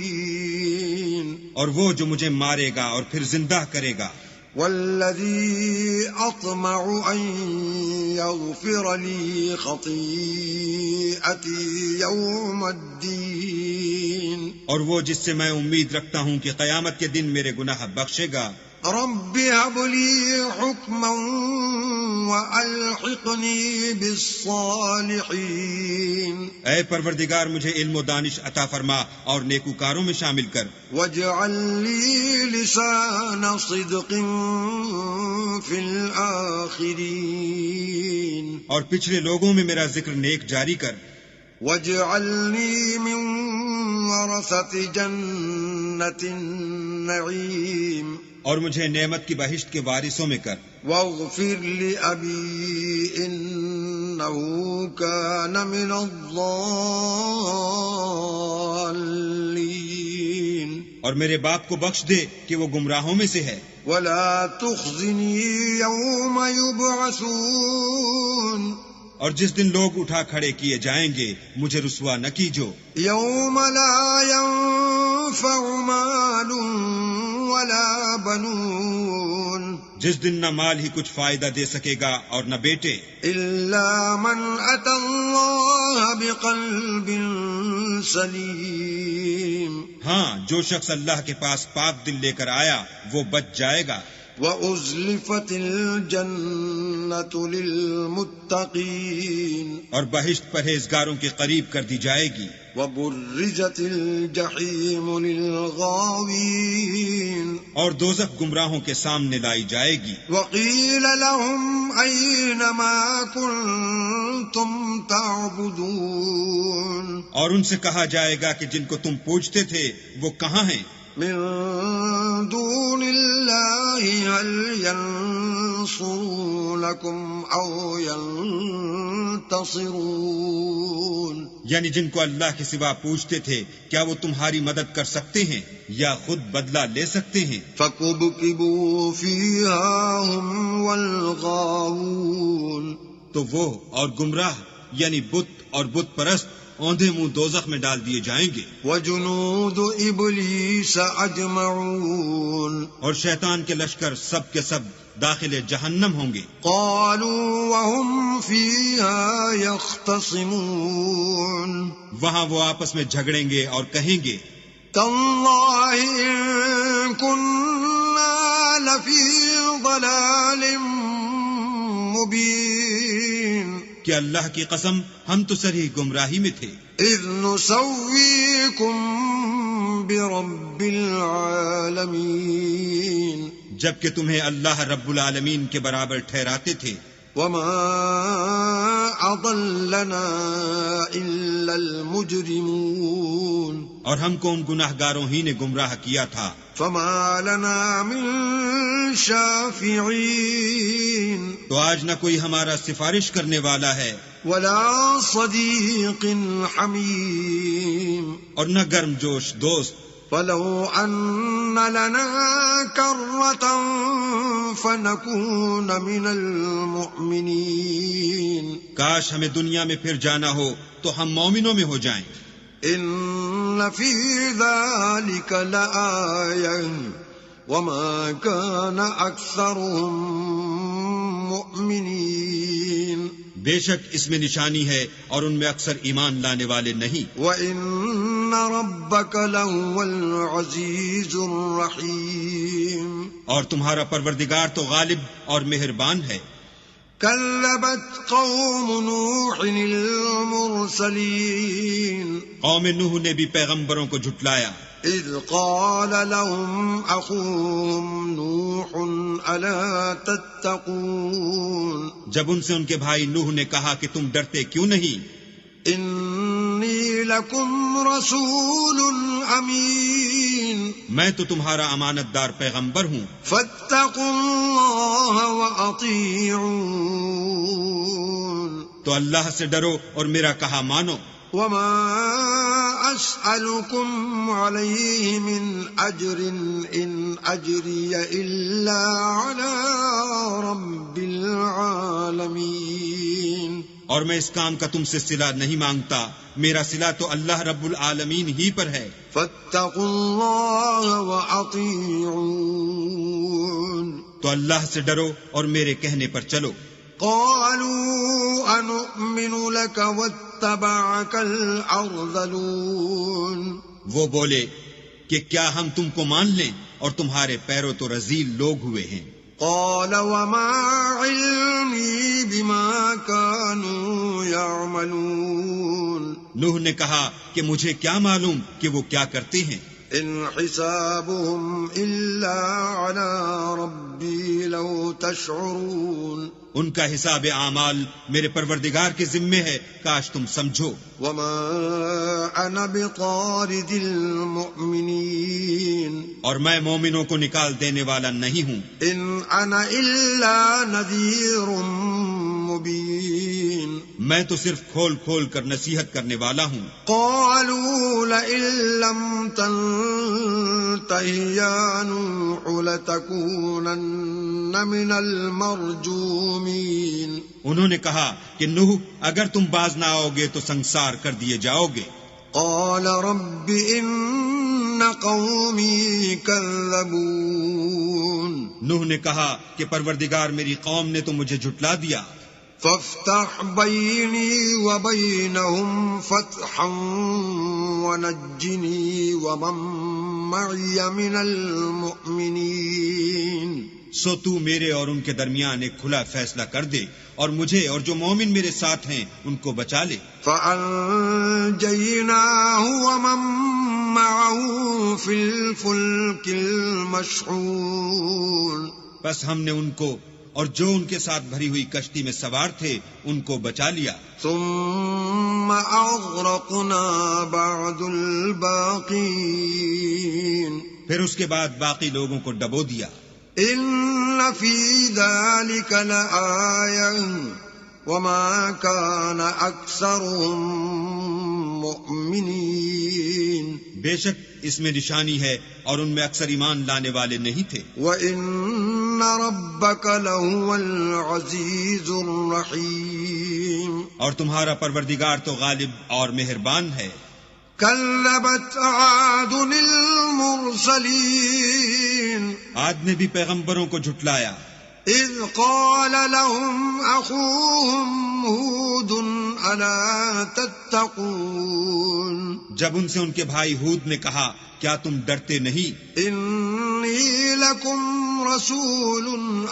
يُحْيِينِ اور وہ جو مجھے مارے گا اور پھر زندہ کرے گا. والذي أطمع أن يغفر لي خطيئتي يوم الدين اور وہ جس سے میں امید رکھتا ہوں کہ قیامت کے دن میرے گناہ بخشے گا. رب هب لي حكما وألحقني بالصالحين اے پروردگار مجھے علم و دانش عطا فرما اور نیکوکاروں میں شامل کر. واجعل لي لسان صدق في الآخرين اور پچھلے لوگوں میں میرا ذکر نیک جاری کر. واجعلني من ورثة جنة النعيم اور مجھے نعمت کی بہشت کے وارثوں میں کر. واغفر لأبي إنه كان من الضالين اور میرے باپ کو بخش دے کہ وہ گمراہوں میں سے ہے. ولا تخزني يوم يبعثون اور جس دن لوگ اٹھا کھڑے کیے جائیں گے مجھے رسوا نہ کیجو. يوم لا ينفع مال ولا بنون جس دن نہ مال ہی کچھ فائدہ دے سکے گا اور نہ بیٹے، إلا من أتى الله بقلب سليم ہاں جو شخص اللہ کے پاس پاک دل لے کر آیا وہ بچ جائے گا. وَأُزْلِفَتِ الْجَنَّةُ لِلْمُتَّقِينَ اور بہشت پرہیزگاروں کے قریب کر دی جائے گی. وَبُرِّزَتِ الْجَحِيمُ لِلْغَاوِينَ اور دوزخ گمراہوں کے سامنے لائی جائے گی. وَقِيلَ لَهُمْ أَيْنَ مَا كُنْتُمْ تَعْبُدُونَ اور ان سے کہا جائے گا کہ جن کو تم پوجتے تھے وہ کہاں ہیں؟ من دون الله هل ينصرونكم أو ينتصرون یعنی جن کو اللہ کے سوا پوجتے تھے کیا وہ تمہاری مدد کر سکتے ہیں یا خود بدلہ لے سکتے ہیں؟ فَكُبْكِبُوا فِيهَا هُمْ وَالْغَاوُونَ تو وہ اور گمراہ یعنی بت اور بت پرست اوندھے منہ دوزخ میں ڈال دیے جائیں گے. وَجُنُودُ إِبْلِيسَ أَجْمَعُونَ اور شیطان کے لشکر سب کے سب داخل جہنم ہوں گے. قَالُوا وَهُمْ فِيهَا يَخْتَصِمُونَ وہاں وہ آپس میں جھگڑیں گے اور کہیں گے تَاللَّهِ إِن كُنَّا لَفِي ضَلَالٍ مُبِينٍ کہ اللہ کی قسم ہم تو سری گمراہی میں تھے. اذ نسویکم برب العالمین جبکہ تمہیں اللہ رب العالمین کے برابر ٹھہراتے تھے. وما اضلنا الا المجرمون اور ہم کو ان گناہگاروں ہی نے گمراہ کیا تھا. فما لنا من شافعین تو آج نہ کوئی ہمارا سفارش کرنے والا ہے ولا صدیق حمیم اور نہ گرم جوش دوست. فلو ان لنا کرة فنکون من المؤمنین کاش ہمیں دنیا میں پھر جانا ہو تو ہم مومنوں میں ہو جائیں. ان فی ذلک لآیہ وما كان اکثرهم مؤمنین بے شک اس میں نشانی ہے اور ان میں اکثر ایمان لانے والے نہیں. وَإِنَّ رَبَّكَ لَهُوَ الْعَزِيزُ الرَّحِيمُ اور تمہارا پروردگار تو غالب اور مہربان ہے. كَذَّبَتْ قَوْمُ نُوحٍ الْمُرْسَلِينَ قوم نوح نے بھی پیغمبروں کو جھٹلایا. اذ قال لهم اخوهم نوح الا تتقون جب ان سے ان کے بھائی نوح نے کہا کہ تم ڈرتے کیوں نہیں؟ انی لکم رسول امین میں تو تمہارا امانت دار پیغمبر ہوں. فاتقوا اللہ واطیعون تو اللہ سے ڈرو اور میرا کہا مانو. وما اسألكم عليه من اجر ان اجری الا على رب العالمین اور میں اس کام کا تم سے صلہ نہیں مانگتا، میرا صلہ تو اللہ رب العالمین ہی پر ہے. فاتقوا اللہ واطیعون تو اللہ سے ڈرو اور میرے کہنے پر چلو۔ قالوا أنؤمن لك واتبعك الأرذلون، وہ بولے کہ کیا ہم تم کو مان لیں اور تمہارے پیرو تو رذیل لوگ ہوئے ہیں۔ قال وما علمي بما كانوا يعملون، نوح نے کہا کہ مجھے کیا معلوم کہ وہ کیا کرتے ہیں۔ ان حسابهم الا على ربي لو تشعرون، ان کا حساب اعمال میرے پروردگار کے ذمے ہے، کاش تم سمجھو۔ وما انا بطارد المؤمنين، اور میں مومنوں کو نکال دینے والا نہیں ہوں۔ ان انا الا نذير مبين، میں تو صرف کھول کھول کر نصیحت کرنے والا ہوں۔ قالوا لئن لم تنته يا نوح لتكونن من المرجومين، انہوں نے کہا کہ نوح اگر تم باز نہ آؤ گے تو سنسار کر دیے جاؤ گے۔ قال رب ان قومي كذبون، نوح نے کہا کہ پروردگار میری قوم نے تو مجھے جھٹلا دیا۔ فافتح بيني وبينهم فتحا ونجني ومن معي من المؤمنين، سو تو میرے اور ان کے درمیان ایک کھلا فیصلہ کر دے اور مجھے اور جو مومن میرے ساتھ ہیں ان کو بچا لے۔ فأنجيناه ومن معه في الفلك المشحون، بس ہم نے ان کو اور جو ان کے ساتھ بھری ہوئی کشتی میں سوار تھے ان کو بچا لیا۔ ثم أغرقنا بعد الباقين، پھر اس کے بعد باقی لوگوں کو ڈبو دیا۔ ان في ذلك لآية وما كان أكثرهم مؤمنين، بے شک اس میں نشانی ہے اور ان میں اکثر ایمان لانے والے نہیں تھے۔ وَإِنَّ رَبَّكَ لَهُوَ الْعَزِيزُ الرَّحِيمُ، اور تمہارا پروردگار تو غالب اور مہربان ہے۔ كَذَّبَتْ عَادٌ الْمُرْسَلِينَ، عاد نے بھی پیغمبروں کو جھٹلایا۔ إِذْ قَالَ لَهُمْ أَخُوهُمْ هُودٌ أَلَا تَتَّقُونَ، جب ان سے ان کے بھائی ہود نے کہا کیا تم ڈرتے نہیں؟ إِنِّي لَكُمْ رَسُولٌ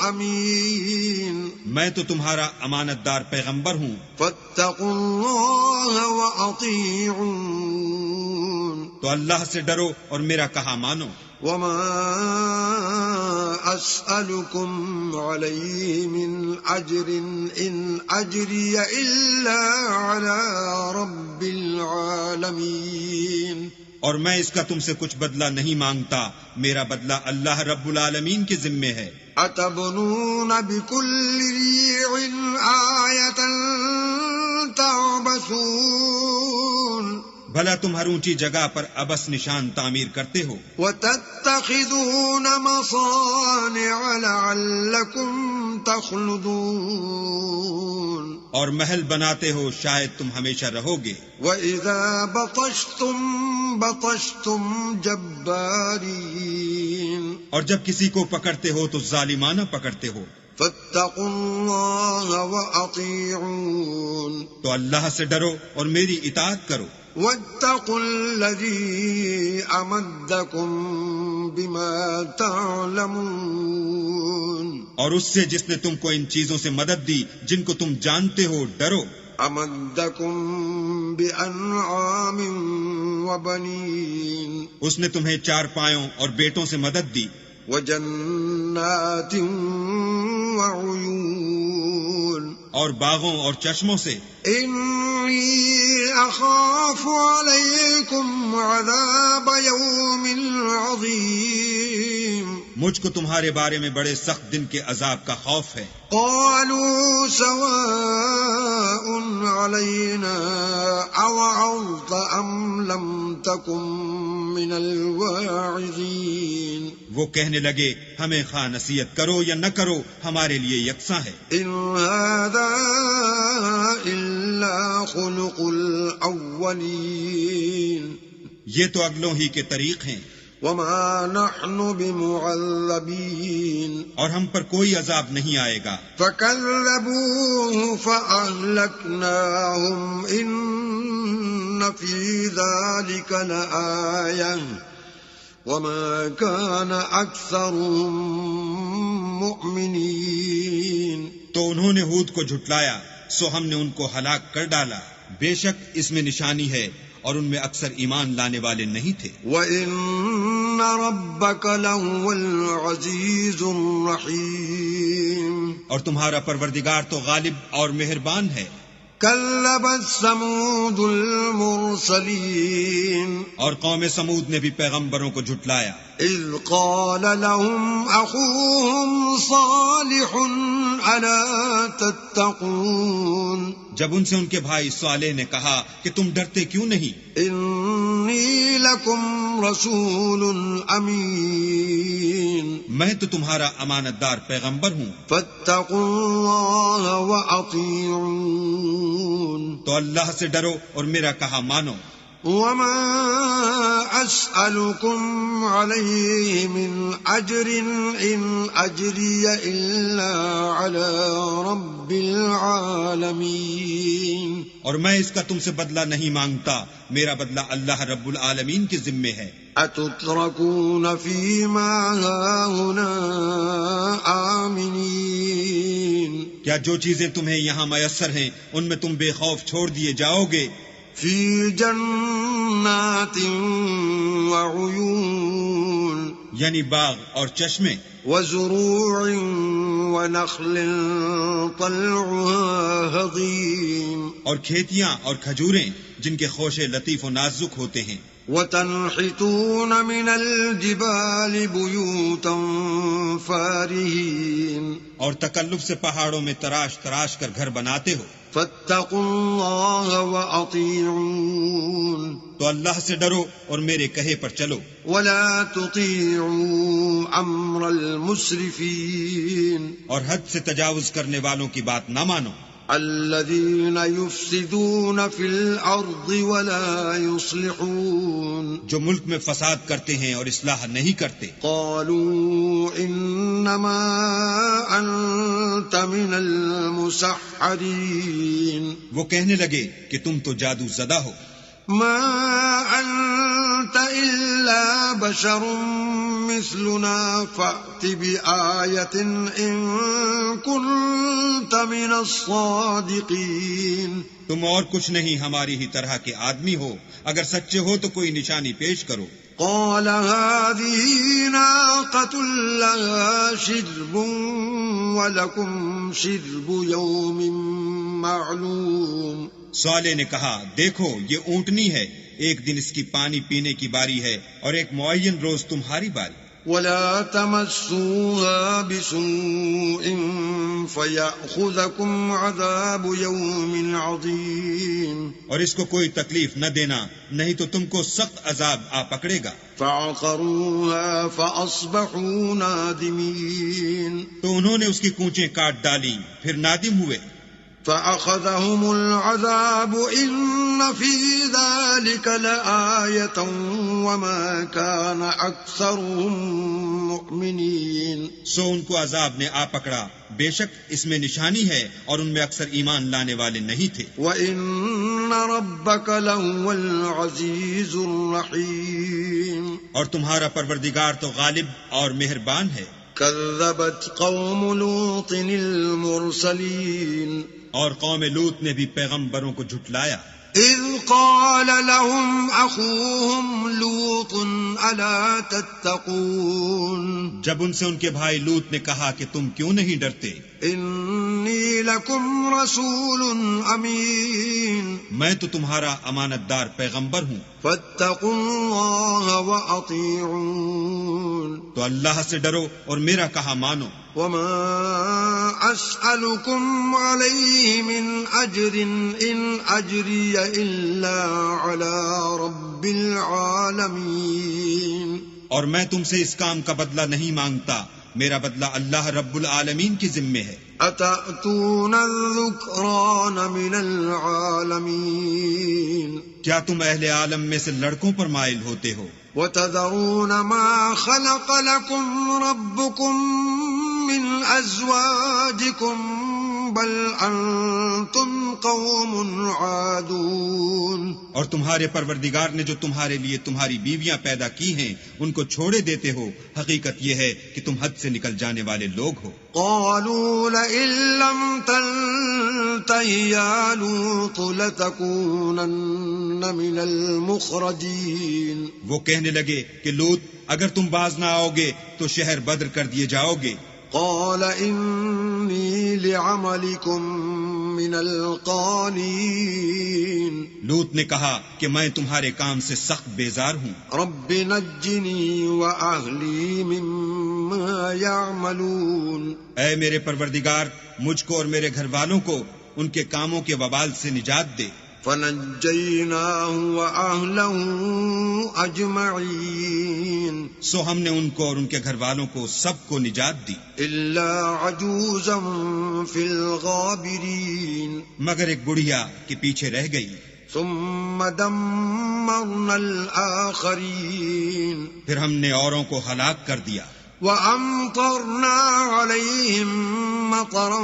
أَمِينٌ، میں تو تمہارا امانت دار پیغمبر ہوں۔ فَاتَّقُوا اللَّهَ وَأَطِيعُونِ، تو اللہ سے ڈرو اور میرا کہا مانو۔ وَمَا أَسْأَلُكُمْ عَلَيْهِ مِنْ أَجْرٍ إِنْ أَجْرِيَ إِلَّا عَلَى رَبِّ الْعَالَمِينَ، اور میں اس کا تم سے کچھ بدلہ نہیں مانگتا، میرا بدلہ اللہ رب العالمین کے ذمے ہے۔ أَتَبْنُونَ بِكُلِّ رِيعٍ آيَةً تَعْبَثُونَ، بھلا تم ہر اونچی جگہ پر ابس نشان تعمیر کرتے ہو، وَتَتَّخِذُونَ مَصَانِعَ لَعَلَّكُمْ تَخْلُدُونَ، اور محل بناتے ہو شاید تم ہمیشہ رہو گے۔ وَإِذَا بَطَشْتُمْ بَطَشْتُمْ جَبَّارِينَ، اور جب کسی کو پکڑتے ہو تو ظالمانہ پکڑتے ہو۔ فَاتَّقُوا اللَّهَ وَأَطِيعُونَ، تو اللہ سے ڈرو اور میری اطاعت کرو۔ وَاتَّقُوا الَّذِي أَمَدَّكُم بِمَا تَعْلَمُونَ، اور اس سے جس نے تم کو ان چیزوں سے مدد دی جن کو تم جانتے ہو، ڈرو۔ أَمَدَّكُم بِأَنْعَامٍ وَبَنِينَ، اس نے تمہیں چار پایوں اور بیٹوں سے مدد دی، وَجَنَّاتٍ وَعُيُونٍ، اور باغوں اور چشموں سے۔ إِنِّي أَخَافُ عَلَيْكُمْ عَذَابَ يَوْمٍ عَظِيمٍ، مجھ کو تمہارے بارے میں بڑے سخت دن کے عذاب کا خوف ہے۔ قالوا سواء علينا أوعظت أم لم تكن من الواعظين، وہ کہنے لگے ہمیں خواہ نصیحت کرو یا نہ کرو ہمارے لیے یکساں ہے۔ إن هذا إلا خلق الأولين، یہ تو اگلوں ہی کے طریق ہیں۔ وما نحن بمعذبين اور ہم پر کوئی عذاب نہیں آئے گا. فكذبوه فأهلكناهم إن في ذلك لآية وما كان أكثرهم مؤمنين. تو انہوں نے ہود کو جھٹلایا سو ہم نے ان کو ہلاک کر ڈالا. بے شک اس میں نشانی ہے اور ان میں اکثر ایمان لانے والے نہیں تھے. وَإِنَّ رَبَّكَ لَهُوَ الْعَزِيزُ الرَّحِيمُ. اور تمہارا پروردگار تو غالب اور مہربان ہے. كَذَّبَتْ ثَمُودُ الْمُرْسَلِينَ. اور قوم سمود نے بھی پیغمبروں کو جھٹلایا. إِذْ قَالَ لَهُمْ أَخُوهُمْ صَالِحٌ أَلَا تَتَّقُونَ. جب ان سے ان کے بھائی صالح نے کہا کہ تم ڈرتے کیوں نہیں. إِنِّي لَكُمْ رَسُولٌ أَمِينٌ. میں تو تمہارا امانت دار پیغمبر ہوں. فَاتَّقُوا اللَّهَ وَأَطِيعُونِ. تو اللہ سے ڈرو اور میرا کہا مانو. وَمَا أَسْأَلُكُمْ عَلَيْهِ مِنْ أَجْرٍ إِنْ أَجْرِيَ إِلَّا عَلَى رَبِّ الْعَالَمِينَ. اور میں اس کا تم سے بدلہ نہیں مانگتا، میرا بدلہ اللہ رب العالمین کے ذمے ہے. أَتُتْرَكُونَ فِي مَا هَاهُنَا آمِنِينَ. کیا جو چیزیں تمہیں یہاں میسر ہیں ان میں تم بے خوف چھوڑ دیے جاؤ گے؟ فی جنات وعیون. یعنی باغ اور چشمے. وزروع ونخل طلعها هضیم. اور کھیتیاں اور کھجوریں جن کے خوشے لطیف و نازک ہوتے ہیں. وتنحتون من الجبال بیوتا فارہین. اور تکلف سے پہاڑوں میں تراش تراش کر گھر بناتے ہو. فاتقوا اللہ وأطیعون. تو اللہ سے ڈرو اور میرے کہے پر چلو. ولا تطیعوا امر المسرفین. اور حد سے تجاوز کرنے والوں کی بات نہ مانو. الذین یفسدون فی الارض ولا یصلحون. جو ملک میں فساد کرتے ہیں اور اصلاح نہیں کرتے. قالوا انما انت من المسحرین. وہ کہنے لگے کہ تم تو جادو زدہ ہو. ما انت الا بشر مثلنا فأت بآیة ان كنت من الصادقین. تم اور کچھ نہیں ہماری ہی طرح کے آدمی ہو، اگر سچے ہو تو کوئی نشانی پیش کرو. قال هذه ناقة لها شرب ولكم شرب يوم معلوم. صالح نے کہا دیکھو یہ اونٹنی ہے، ایک دن اس کی پانی پینے کی باری ہے اور ایک معین روز تمہاری باری. ولا تمسوها بسوء فيأخذكم عذاب يوم عظيم. اور اس کو کوئی تکلیف نہ دینا نہیں تو تم کو سخت عذاب آ پکڑے گا. فعقروها فأصبحوا نادمين. تو انہوں نے اس کی کونچیں کاٹ ڈالی پھر نادم ہوئے. فأخذهم العذاب إن في ذلك لآية وما كان أكثرهم مؤمنين. سو ان کو عذاب نے آ پکڑا، بے شک اس میں نشانی ہے اور ان میں اکثر ایمان لانے والے نہیں تھے. وَإِنَّ رَبَّكَ لَهُوَ الْعَزِيزُ الرَّحِيمُ. اور تمہارا پروردگار تو غالب اور مہربان ہے. كذبت قوم لوط المرسلين. اور قوم لوط نے بھی پیغمبروں کو جھٹلایا. اذ قال لهم اخوهم لوط الا تتقون. جب ان سے ان کے بھائی لوط نے کہا کہ تم کیوں نہیں ڈرتے. انی لکم رسول امین. میں تو تمہارا امانت دار پیغمبر ہوں. فاتقوا اللہ واطیعون. تو اللہ سے ڈرو اور میرا کہا مانو. وما اسألكم عليه من اجر ان اجری الا على رب العالمین. اور میں تم سے اس کام کا بدلہ نہیں مانگتا، میرا بدلہ اللہ رب العالمین کے ذمے ہے. اتأتون الذکران من العالمین. کیا تم اہل عالم میں سے لڑکوں پر مائل ہوتے ہو؟ وتذرون ما خلق لكم ربكم من أزواجكم بل أنتم قوم عادون. اور تمہارے پروردگار نے جو تمہارے لیے تمہاری بیویاں پیدا کی ہیں ان کو چھوڑے دیتے ہو. حقیقت یہ ہے کہ تم حد سے نکل جانے والے لوگ ہو. قالوا لئن لم تنته يا لوط لتكونن من المخرجين. وہ کہنے لگے کہ لوط اگر تم باز نہ آؤ گے تو شہر بدر کر دیے جاؤ گے. قال إني لعملكم من القالين. لوط نے کہا کہ میں تمہارے کام سے سخت بیزار ہوں. رب نجني وأهلي مما يعملون. اے میرے پروردگار مجھ کو اور میرے گھر والوں کو ان کے کاموں کے وبال سے نجات دے. فنجيناه وأهله أجمعين. سو ہم نے ان کو اور ان کے گھر والوں کو سب کو نجات دی إلا عجوزا في الغابرين. مگر ایک بڑھیا کے پیچھے رہ گئی. ثم دمرنا الآخرين. پھر ہم نے اوروں کو ہلاک کر دیا. وأمطرنا عليهم مطرا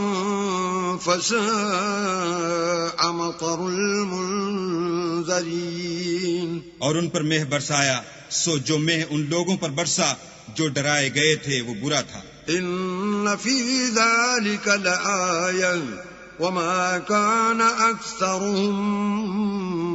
فساء مطر المنذرين. اور ان پر مہ برسایا سو جو مہ ان لوگوں پر برسا جو ڈرائے گئے تھے وہ برا تھا. إن في ذلك لآية وما كان أكثرهم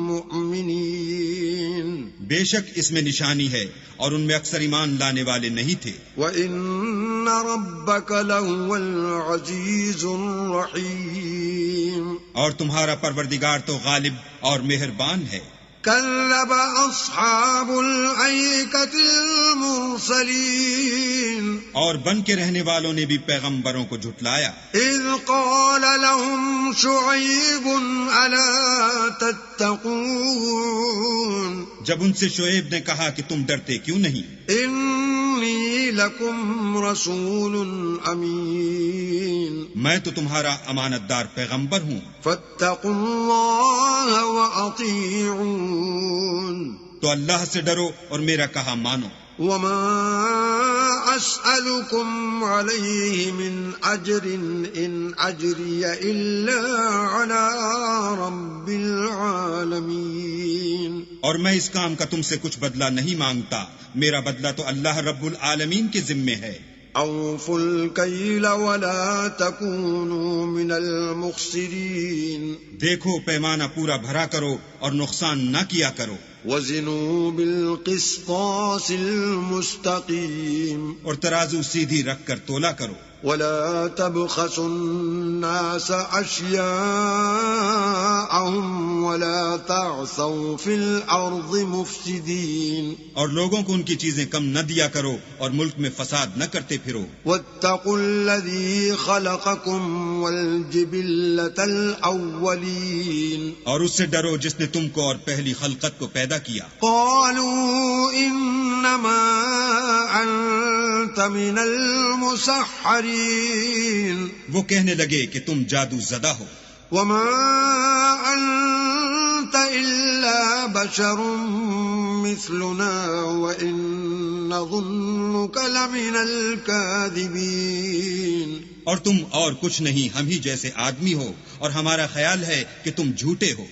مؤمنين. بے شک اس میں نشانی ہے اور ان میں اکثر ایمان لانے والے نہیں تھے. وَإِنَّ رَبَّكَ لَهُوَ الْعَزِيزُ الرَّحِيمُ. اور تمہارا پروردگار تو غالب اور مہربان ہے. كذب أصحاب الأيكة المرسلين. اور بن کے رہنے والوں نے بھی پیغمبروں کو جھٹلایا. إذ قال لهم شعيب ألا تتقون. جب ان سے شعیب نے کہا کہ تم ڈرتے کیوں نہیں. إني لكم رسول أمين. میں تو تمہارا امانت دار پیغمبر ہوں. فاتقوا الله وأطيعون. تو اللہ سے ڈرو اور میرا کہا مانو. وما أسألكم عليه من أجر إن أجري إلا على رب العالمين. اور میں اس کام کا تم سے کچھ بدلہ نہیں مانگتا. میرا بدلہ تو اللہ رب العالمین کے ذمے ہے. أوفوا الكيل ولا تكونوا من المخسرين. دیکھو پیمانہ پورا بھرا کرو اور نقصان نہ کیا کرو. وزنوا بالقسطاس المستقيم. اور ترازو سیدھی رکھ کر تولا کرو. ولا تبخسوا الناس أشياءهم ولا تعثوا في الأرض مفسدين. اور لوگوں کو ان کی چیزیں کم نہ دیا کرو اور ملک میں فساد نہ کرتے پھرو. واتقوا الذي خلقكم والجبلة الأولين. اور اس سے ڈرو جس نے تم کو اور پہلی خلقت کو پیدا کیا. قالوا إنما أنت من المسحرين. وہ کہنے لگے کہ تم جادو زدہ ہو. وما أنت إلا بشر مثلنا وإن نظنك لمن الكاذبين. اور تم اور کچھ نہیں ہم ہی جیسے آدمی ہو اور ہمارا خیال ہے کہ تم جھوٹے ہو.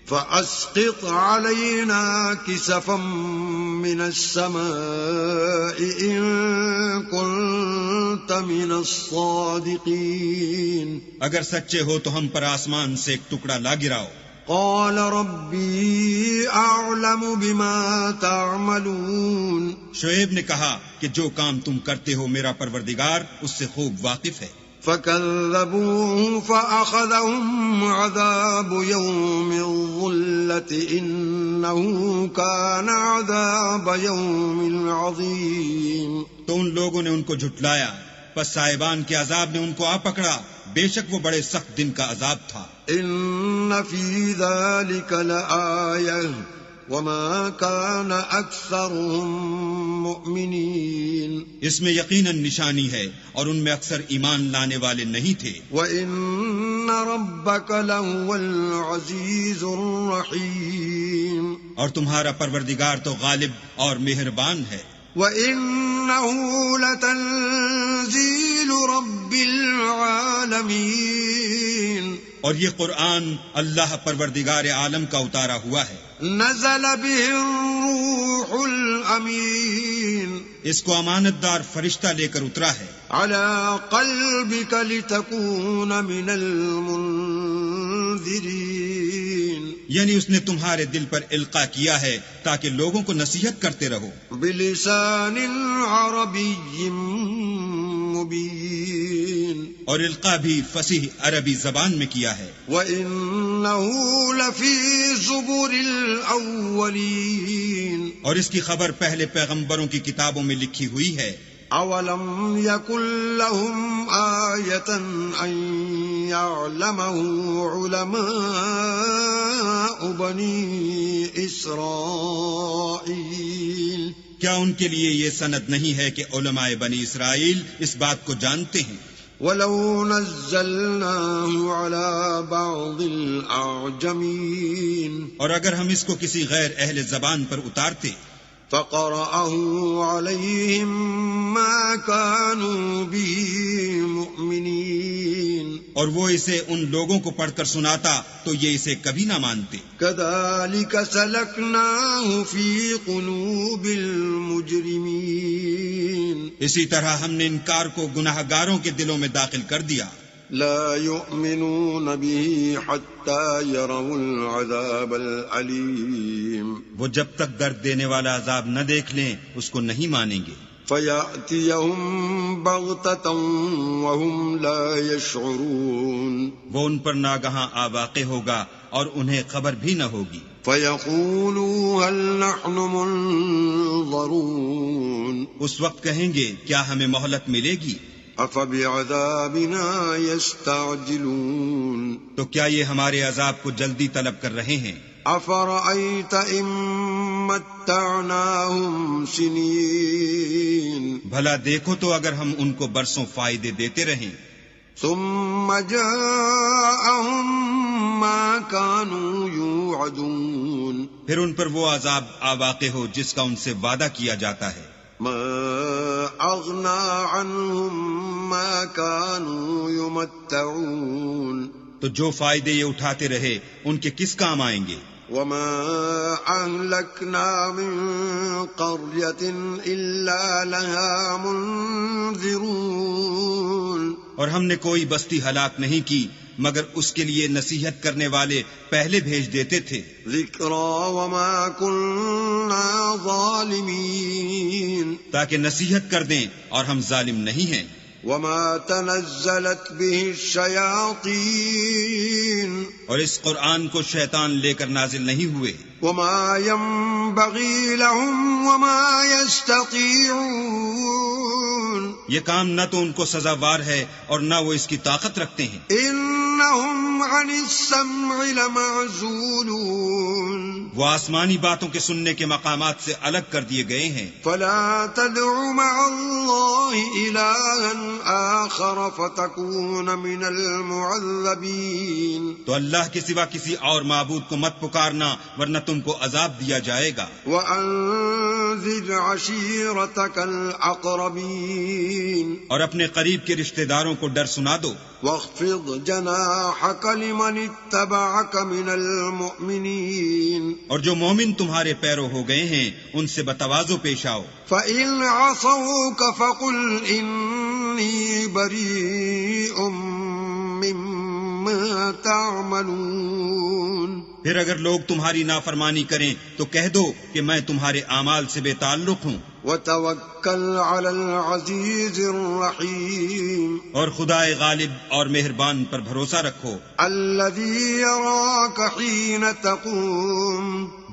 فأسقط علينا كسفا من السماء إن كنت من الصادقين. اگر سچے ہو تو ہم پر آسمان سے ایک ٹکڑا لا گراؤ. قال ربي أعلم بما تعملون. شعیب نے کہا کہ جو کام تم کرتے ہو میرا پروردگار اس سے خوب واقف ہے. فكذبوه فأخذهم عذاب يوم الظلة إنه كان عذاب يوم عظيم. تو ان لوگوں نے ان کو جھٹلایا پس صاحبان کے عذاب نے ان کو آ پکڑا. بے شک وہ بڑے سخت دن کا عذاب تھا. إن في ذلك لآية وما كان أكثرهم مؤمنين. اس میں یقیناً نشانی ہے اور ان میں اکثر ایمان لانے والے نہیں تھے. وَإِنَّ رَبَّكَ لَهُوَ الْعَزِيزُ الرَّحِيمُ. اور تمہارا پروردگار تو غالب اور مہربان ہے. وَإِنَّهُ لَتَنزِيلُ رَبِّ الْعَالَمِينَ اور یہ قرآن اللہ پروردگار عالم کا اتارا ہوا ہے. نزل به الروح الامین اس کو امانت دار فرشتہ لے کر اترا ہے. على قلبك لتكون من المنذرین یعنی اس نے تمہارے دل پر القاء کیا ہے تاکہ لوگوں کو نصیحت کرتے رہو. بلسان عربی مبین اور القاء بھی فصیح عربی زبان میں کیا ہے. وَإِنَّهُ لَفِي زُبُرِ الْأَوَّلِينَ اور اس کی خبر پہلے پیغمبروں کی کتابوں میں لکھی ہوئی ہے. اولم یکن لهم آیۃ ان یعلمہ علماء بنی اسرائیل کیا ان کے لیے یہ سند نہیں ہے کہ علماء بنی اسرائیل اس بات کو جانتے ہیں. وَلَوْ نَزَّلْنَاهُ عَلَى بَعْضِ الْأَعْجَمِينَ اور اگر ہم اس کو کسی غیر اہل زبان پر اتارتے فَقَرَأَهُ عَلَيْهِمْ مَا كَانُوا بِهِ مُؤْمِنِينَ اور وہ اسے ان لوگوں کو پڑھ کر سناتا تو یہ اسے کبھی نہ مانتے. كَذَلِكَ سَلَكْنَاهُ فِي قُلُوبِ الْمُجْرِمِينَ اسی طرح ہم نے انکار کو گناہ گاروں کے دلوں میں داخل کر دیا. لا يؤمنون به حتى يروا العذاب العليم وہ جب تک درد دینے والا عذاب نہ دیکھ لیں اس کو نہیں مانیں گے. فَيَأْتِيَهُمْ بَغْتَةً وَهُمْ لَا يَشْعُرُونَ وہ ان پر ناگہاں آ واقع ہوگا اور انہیں خبر بھی نہ ہوگی. فَيَقُولُوا هَلْ نَحْنُ مُنظَرُونَ اس وقت کہیں گے کیا ہمیں مہلت ملے گی. أَفَبِعَذَابِنَا يَسْتَعْجِلُونَ تو کیا یہ ہمارے عذاب کو جلدی طلب کر رہے ہیں. أَفَرَأَيْتَ إِن مَّتَّعْنَاهُمْ سِنِينَ بھلا دیکھو تو اگر ہم ان کو برسوں فائدے دیتے رہیں ثُمَّ جَاءَهُم مَّا كَانُوا يُوعَدُونَ پھر ان پر وہ عذاب آ واقع ہو جس کا ان سے وعدہ کیا جاتا ہے. مَا أَغْنَىٰ عَنْهُم مَّا كَانُوا يُمَتَّعُونَ تو جو فائدے یہ اٹھاتے رہے ان کے کس کام آئیں گے. وَمَا أَهْلَكْنَا مِن قَرْيَةٍ إِلَّا لَهَا مُنذِرُونَ اور ہم نے کوئی بستی ہلاک نہیں کی مگر اس کے لیے نصیحت کرنے والے پہلے بھیج دیتے تھے. ذِكْرَىٰ وَمَا كُنَّا ظَالِمِينَ تاکہ نصیحت کر دیں اور ہم ظالم نہیں ہیں. وَمَا تَنَزَّلَتْ بِهِ الشَّيَاطِينُ اور اس قرآن کو شیطان لے کر نازل نہیں ہوئے. وَمَا يَنبَغِي لَهُمْ وَمَا يَسْتَطِيعُونَ یہ کام نہ تو ان کو سزاوار ہے اور نہ وہ اس کی طاقت رکھتے ہیں. إِنَّهُمْ عَنِ السَّمْعِ لَمَعْزُولُونَ وہ آسمانی باتوں کے سننے کے مقامات سے الگ کر دیے گئے ہیں. فَلَا تَدْعُ مَعَ اللَّهِ إِلَٰهًا آخَرَ فَتَكُونَ مِنَ الْمُعَذَّبِينَ تو اللہ کے سوا کسی اور معبود کو مت پکارنا ورنہ تم کو عذاب دیا جائے گا. وَأَنذِرْ عَشِيرَتَكَ الْأَقْرَبِينَ اور اپنے قریب کے رشتہ داروں کو ڈر سنا دو. وَاخْفِضْ جَنَاحَكَ لِمَنِ اتَّبَعَكَ مِنَ الْمُؤْمِنِينَ اور جو مومن تمہارے پیرو ہو گئے ہیں ان سے بتواضع پیش آؤ. فَإِنْ عَصَوْكَ فَقُلْ إِنِّي بَرِيءٌ مِّمَّا تَعْمَلُونَ پھر اگر لوگ تمہاری نافرمانی کریں تو کہہ دو کہ میں تمہارے اعمال سے بے تعلق ہوں. وَتَوَكَّلْ عَلَى الْعَزِيزِ الرَّحِيمِ اور خدائے غالب اور مہربان پر بھروسہ رکھو الَّذِي يَرَاكَ حِينَ تَقُومُ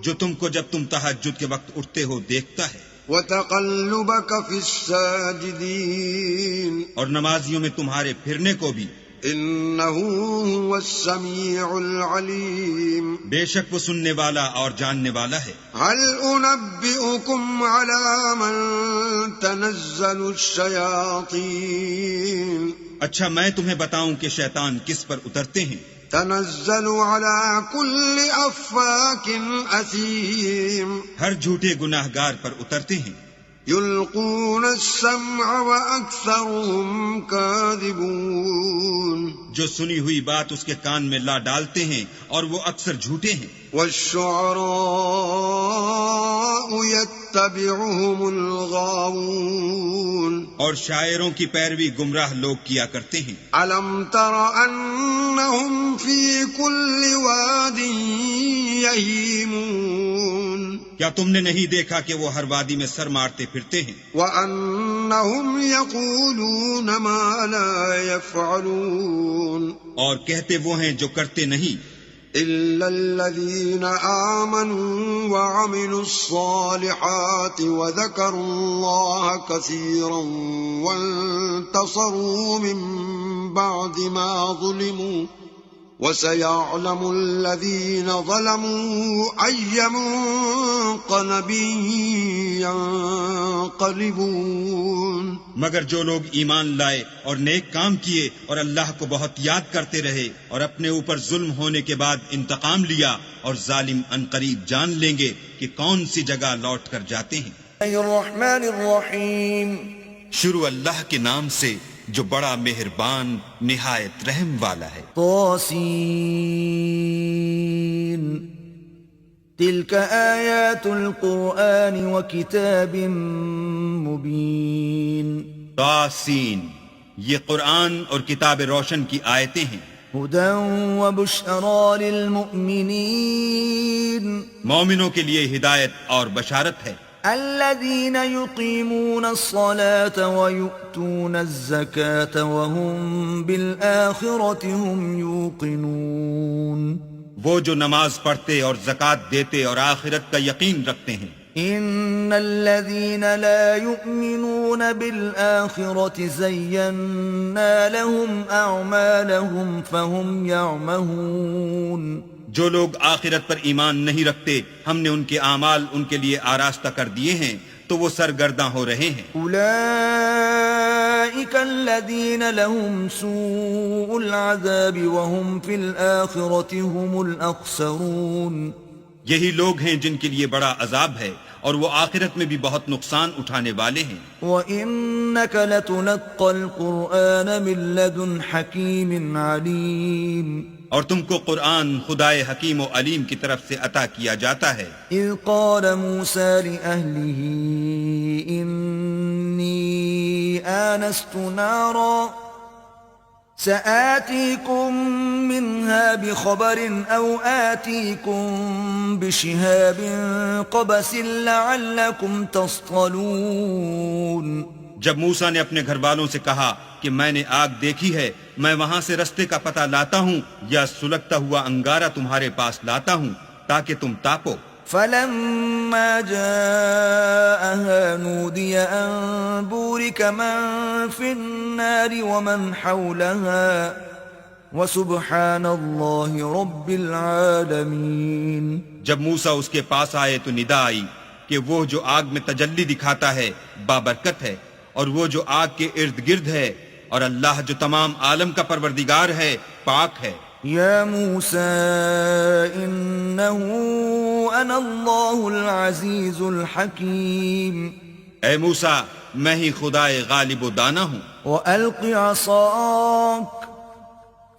جو تم کو جب تم تہجد کے وقت اٹھتے ہو دیکھتا ہے. وَتَقَلُّبَكَ فِي السَّاجِدِينَ اور نمازیوں میں تمہارے پھرنے کو بھی. إِنَّهُ هُوَ السَّمِيعُ الْعَلِيمُ بے شک وہ سننے والا اور جاننے والا ہے. هَلْ أُنَبِّئُكُمْ عَلَى مَن تَنَزَّلُ الشَّيَاطِينُ اچھا میں تمہیں بتاؤں کہ شیطان کس پر اترتے ہیں. تنزل على كل أفاك أثيم ہر جھوٹے گناہگار پر اترتے ہیں. يلقون السمع وأكثرهم كاذبون جو سنی ہوئی بات اس کے کان میں لا ڈالتے ہیں اور وہ اکثر جھوٹے ہیں. والشعراء يتبعهم الغاوون اور شاعروں کی پیروی گمراہ لوگ کیا کرتے ہیں. ألم تر أنهم في كل واد يهيمون کیا تم نے نہیں دیکھا کہ وہ ہر وادی میں سر مارتے پھرتے ہیں؟ وَأَنَّهُمْ يَقُولُونَ مَا لَا يَفْعَلُونَ اور کہتے وہ ہیں جو کرتے نہیں. إِلَّا الَّذِينَ آمَنُوا وَعَمِلُوا الصَّالِحَاتِ وَذَكَرُوا اللَّهَ كَثِيرًا وَانتَصَرُوا مِن بَعْدِ مَا ظُلِمُوا وَسَيَعْلَمُ الَّذِينَ ظَلَمُوا أَيَّ مُنقَلَبٍ يَنقَلِبُونَ مگر جو لوگ ایمان لائے اور نیک کام کیے اور اللہ کو بہت یاد کرتے رہے اور اپنے اوپر ظلم ہونے کے بعد انتقام لیا، اور ظالم عنقریب جان لیں گے کہ کون سی جگہ لوٹ کر جاتے ہیں. الرحمن الرحیم. شروع اللہ کے نام سے جو بڑا مہربان نہایت رحم والا ہے. طاسین. تلك آیات القرآن وکتاب مبین. طاسین، یہ قرآن اور کتاب روشن کی آیتیں ہیں. ہدی وبشری للمؤمنین. مومنوں کے لیے ہدایت اور بشارت ہے. الذين يقيمون الصلاة ويؤتون الزكاة وهم بالآخرة هم يوقنون. وہ جو نماز پڑھتے اور زکوٰۃ دیتے اور آخرت کا یقین رکھتے ہیں. ان الذين لا يؤمنون بالآخرة زينا لهم أعمالهم فهم يعمهون. جو لوگ آخرت پر ایمان نہیں رکھتے ہم نے ان کے اعمال ان کے لیے آراستہ کر دیے ہیں تو وہ سرگرداں ہو رہے ہیں. اولئک الذین لهم سوء العذاب وهم فی الآخرة هم الاخسرون. یہی لوگ ہیں جن کے لیے بڑا عذاب ہے اور وہ آخرت میں بھی بہت نقصان اٹھانے والے ہیں. وَإِنَّكَ لَتُلَقَّى الْقُرْآنَ مِن لَّدُنْ حَكِيمٍ عَلِيمٍ. اور تم کو قرآن خدائے حکیم و علیم کی طرف سے عطا کیا جاتا ہے. اذ قال موسى لأهله إني آنست نارا سآتيكم منها بخبر أو آتيكم بشهاب قبس لعلكم تصطلون. جب موسیٰ نے اپنے گھر والوں سے کہا کہ میں نے آگ دیکھی ہے، میں وہاں سے رستے کا پتہ لاتا ہوں یا سلگتا ہوا انگارہ تمہارے پاس لاتا ہوں تاکہ تم تاپو. فلما جاءها نودي أن بورك من في النار ومن حولها وسبحان الله رب العالمين. جب موسیٰ اس کے پاس آئے تو ندا آئی کہ وہ جو آگ میں تجلی دکھاتا ہے بابرکت ہے، اور وہ جو آگ کے ارد گرد ہے، اور اللہ جو تمام عالم کا پروردگار ہے پاک ہے. یا موسیٰ انہو انا اللہ العزیز الحکیم. اے موسیٰ میں ہی خدائے غالب و دانا ہوں. وَأَلْقِ عَصَاكَ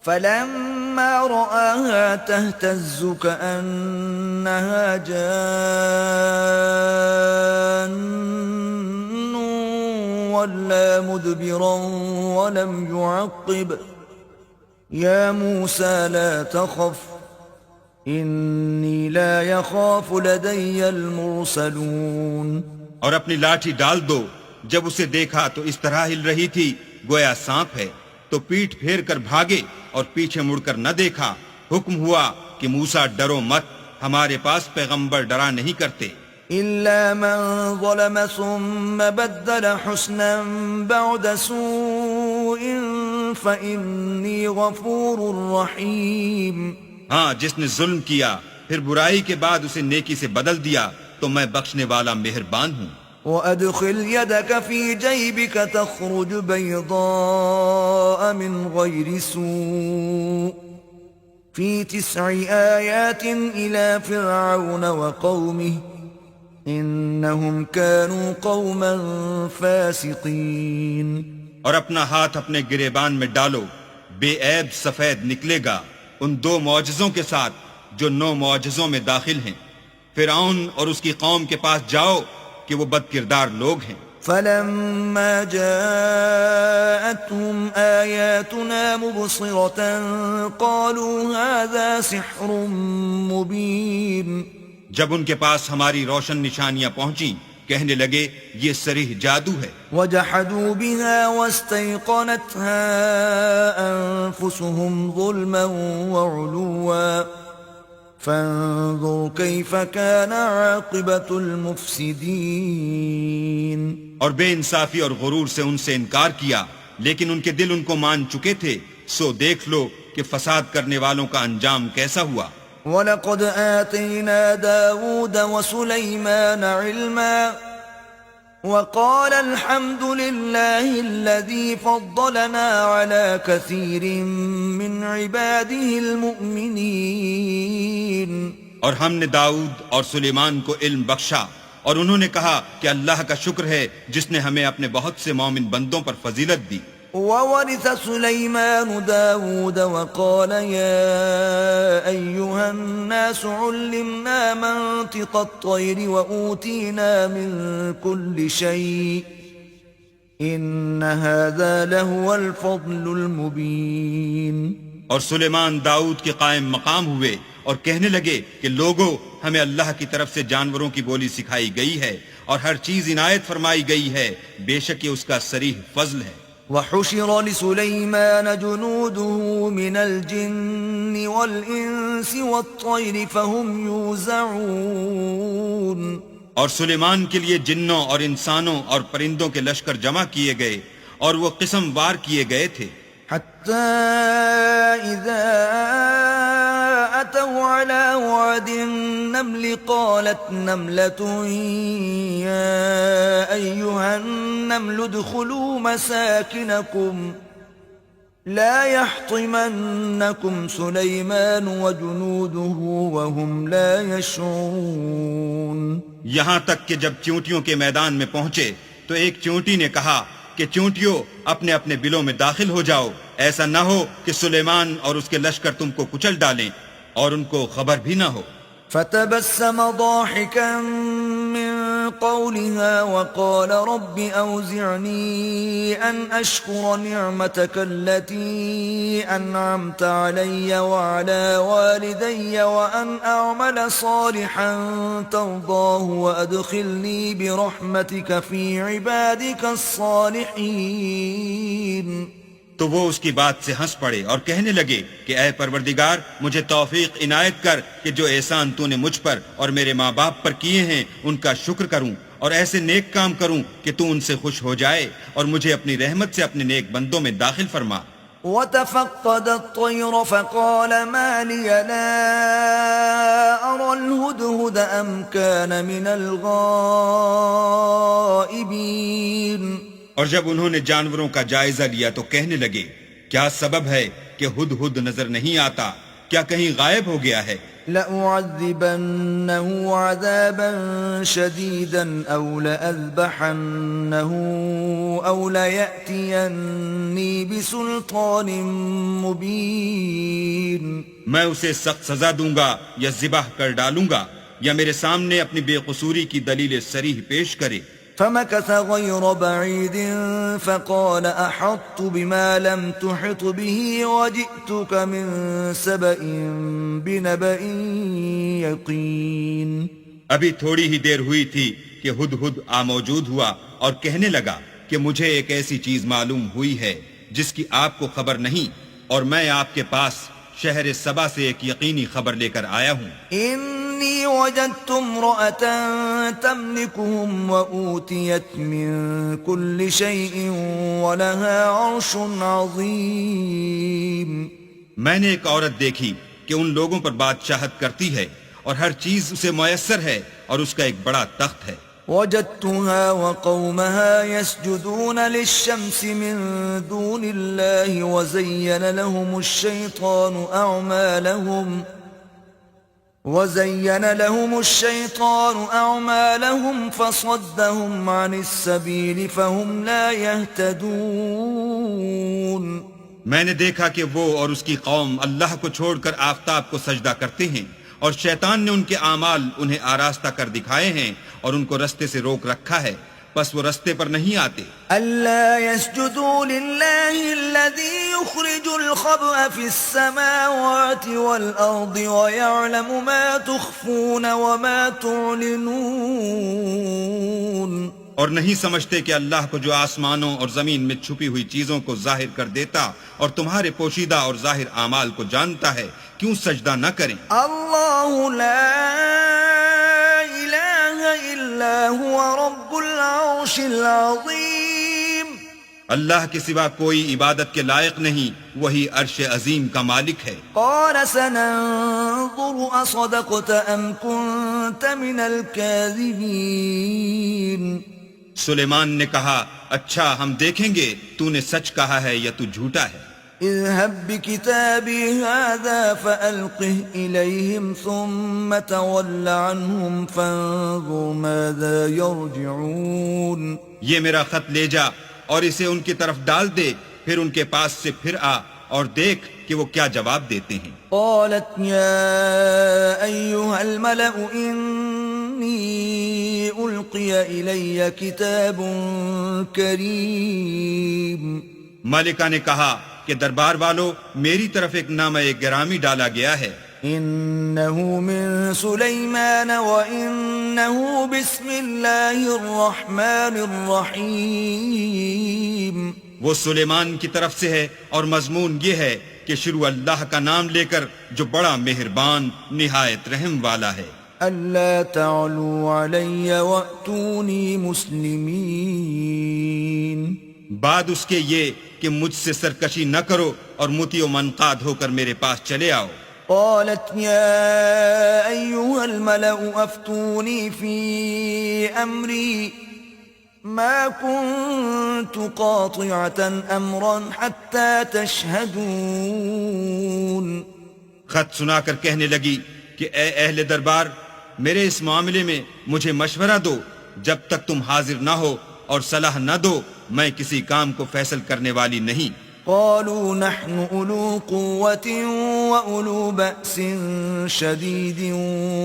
فَلَمَّا رَآهَا تَهْتَزُّ كَأَنَّهَا جَانٌّ وَلَّا مُدْبِرًا وَلَمْ يُعَقِّبْ. يَا مُوسَى لَا تَخَفْ إِنِّي لَا يَخَافُ لَدَيَّ الْمُرْسَلُونَ. اور اپنی لاٹھی ڈال دو. جب اسے دیکھا تو اس طرح ہل رہی تھی گویا سانپ ہے، تو پیٹھ پھیر کر بھاگے اور پیچھے مڑ کر نہ دیکھا. حکم ہوا کہ موسیٰ ڈرو مت، ہمارے پاس پیغمبر ڈرا نہیں کرتے. إلا من ظلم ثم بدل حسنا بعد سوء فإني غفور رحيم. ہاں، جس نے ظلم کیا پھر برائی کے بعد اسے نیکی سے بدل دیا تو میں بخشنے والا مہربان ہوں. وأدخل يدك في جيبك تخرج بيضاء من غير سوء في 9 آيات إلى فرعون وقومه إنهم كانوا قوما فاسقين. اور اپنا ہاتھ اپنے گریبان میں ڈالو، بے عیب سفید نکلے گا ان 2 معجزوں کے ساتھ جو 9 معجزوں میں داخل ہیں. فرعون اور اس کی قوم کے پاس جاؤ کہ وہ بد کردار لوگ ہیں. فلما جاءتهم آياتنا مبصرة قالوا هذا سحر مبين. جب ان کے پاس ہماری روشن نشانیاں پہنچیں کہنے لگے یہ صریح جادو ہے. وجحدوا بها واستيقنتها أنفسهم ظلما وعلوا فانظر كيف كان عاقبة المفسدين. اور بے انصافی اور غرور سے ان سے انکار کیا، لیکن ان کے دل ان کو مان چکے تھے، سو دیکھ لو کہ فساد کرنے والوں کا انجام کیسا ہوا. وَلَقَدْ آتَيْنَا دَاوُودَ وَسُلَيْمَانَ عِلْمًا وَقَالَ الْحَمْدُ لِلَّهِ الَّذِي فَضَّلَنَا عَلَى كَثِيرٍ مِّنْ عِبَادِهِ الْمُؤْمِنِينَ. اور ہم نے داؤد اور سلیمان کو علم بخشا، اور انہوں نے کہا کہ اللہ کا شکر ہے جس نے ہمیں اپنے بہت سے مومن بندوں پر فضیلت دی. وورث سليمان داود وقال يا أيها الناس علمنا منطق الطير وأوتينا من كل شيء إن هذا لهو الفضل المبين. اور سلیمان داؤد کے قائم مقام ہوئے اور کہنے لگے کہ لوگو، ہمیں اللہ کی طرف سے جانوروں کی بولی سکھائی گئی ہے اور ہر چیز عنایت فرمائی گئی ہے، بے شک یہ اس کا صریح فضل ہے. وحشر لسليمان جنوده من الجن والإنس والطير فهم يوزعون. اور سلیمان کے لیے جنوں اور انسانوں اور پرندوں کے لشکر جمع کیے گئے اور وہ قسم وار کیے گئے تھے. حتى إذا أتوا على وعد النمل قالت نملة يا أيها النمل ادخلوا مساكنكم لا يحطمنكم سليمان وجنوده وهم لا يشعرون. یہاں تک کہ جب چونٹیوں کے میدان میں پہنچے تو ایک چونٹی نے کہا کہ چونٹیوں اپنے اپنے بلوں میں داخل ہو جاؤ، ایسا نہ ہو کہ سلیمان اور اس کے لشکر تم کو کچل ڈالیں اور ان کو خبر بھی نہ ہو. فتبسم ضاحكا من قولها وقال رب أوزعني أن أشكر نعمتك التي أنعمت علي وعلى والدي وأن أعمل صالحا ترضاه وأدخلني برحمتك في عبادك الصالحين. تو وہ اس کی بات سے ہنس پڑے اور کہنے لگے کہ اے پروردگار، مجھے توفیق عنایت کر کہ جو احسان تو نے مجھ پر اور میرے ماں باپ پر کیے ہیں ان کا شکر کروں اور ایسے نیک کام کروں کہ تو ان سے خوش ہو جائے اور مجھے اپنی رحمت سے اپنے نیک بندوں میں داخل فرما. وتفقد الطير فقال ما لي لا أرى الهدهد أم كان من الغائبين. اور جب انہوں نے جانوروں کا جائزہ لیا تو کہنے لگے کیا سبب ہے کہ ہد ہد نظر نہیں آتا، کیا کہیں غائب ہو گیا ہے؟ لأعذبنه عذابا شديدا أو لأذبحنه أو ليأتيني بسلطان مبين. میں اسے سخت سزا دوں گا یا ذبح کر ڈالوں گا یا میرے سامنے اپنی بے قصوری کی دلیل صریح پیش کرے. فمكث غير بعيد فقال أحطت بما لم تحط به وجئتك من سبأ بنبأ يقين. ابھی تھوڑی ہی دیر ہوئی تھی کہ ہد ہد موجود ہوا اور کہنے لگا کہ مجھے ایک ایسی چیز معلوم ہوئی ہے جس کی آپ کو خبر نہیں، اور میں آپ کے پاس شہر سبا سے ایک یقینی خبر لے کر آیا ہوں. إني وجدت امرأة تملكهم وأوتيت من كل شيء ولها عرش عظيم. میں نے ایک عورت دیکھی کہ ان لوگوں پر بادشاہت کرتی ہے اور ہر چیز اسے میسر ہے اور اس کا ایک بڑا تخت ہے. وجدتها وقومها يسجدون للشمس من دون الله وزين لهم الشيطان أعمالهم فصدهم عن السبيل فهم لا يهتدون. میں نے دیکھا کہ وہ اور اس کی قوم اللہ کو چھوڑ کر آفتاب کو سجدہ کرتے ہیں، اور شیطان نے ان کے اعمال انہیں آراستہ کر دکھائے ہیں اور ان کو رستے سے روک رکھا ہے، بس وہ رستے پر نہیں آتے. ألا يسجدوا لله الذي يخرج الخبأ في السماوات والأرض ويعلم ما تخفون وما تعلنون. اور نہیں سمجھتے کہ اللہ کو جو آسمانوں اور زمین میں چھپی ہوئی چیزوں کو ظاہر کر دیتا اور تمہارے پوشیدہ اور ظاہر اعمال کو جانتا ہے، کیوں سجدہ نہ کریں؟ اللہ لا الہ الا هو رب العرش العظیم. اللہ کے سوا کوئی عبادت کے لائق نہیں، وہی عرش عظیم کا مالک ہے. قال سننظر اصدقت ام كنت من الكاذبین. سلیمان نے کہا، اچھا ہم دیکھیں گے تو نے سچ کہا ہے یا تو جھوٹا ہے. اذهب بكتابي هذا فألقه إليهم ثم تول عنهم فانظر ماذا يرجعون. یہ میرا خط لے جا اور اسے ان کی طرف ڈال دے، پھر ان کے پاس سے پھر آ اور دیکھ کہ وہ کیا جواب دیتے ہیں. قالت يا أيها الملأ إني ألقي إلي كتاب كريم. ملکہ نے کہا کہ دربار والو، میری طرف ایک نامہ گرامی ڈالا گیا ہے. إنه من سليمان وإنه بسم الله الرحمن الرحيم. وہ سلیمان کی طرف سے ہے اور مضمون یہ ہے کہ شروع اللہ کا نام لے کر جو بڑا مہربان نہایت رحم والا ہے. ألا تعلوا علي وأتوني مسلمين. بعد اس کے یہ کہ مجھ سے سرکشی نہ کرو اور مطیع و منقاد ہو کر میرے پاس چلے آؤ. قالت يا أيها الملأ أفتوني في أمري ما كنت قاطعة أمرا حتى تشهدون. خط سنا کر کہنے لگی کہ اے اہل دربار، میرے اس معاملے میں مجھے مشورہ دو، جب تک تم حاضر نہ ہو اور صلاح نہ دو میں کسی کام کو فیصل کرنے والی نہیں. قالوا نحن أولو قوة وأولو بأس شديد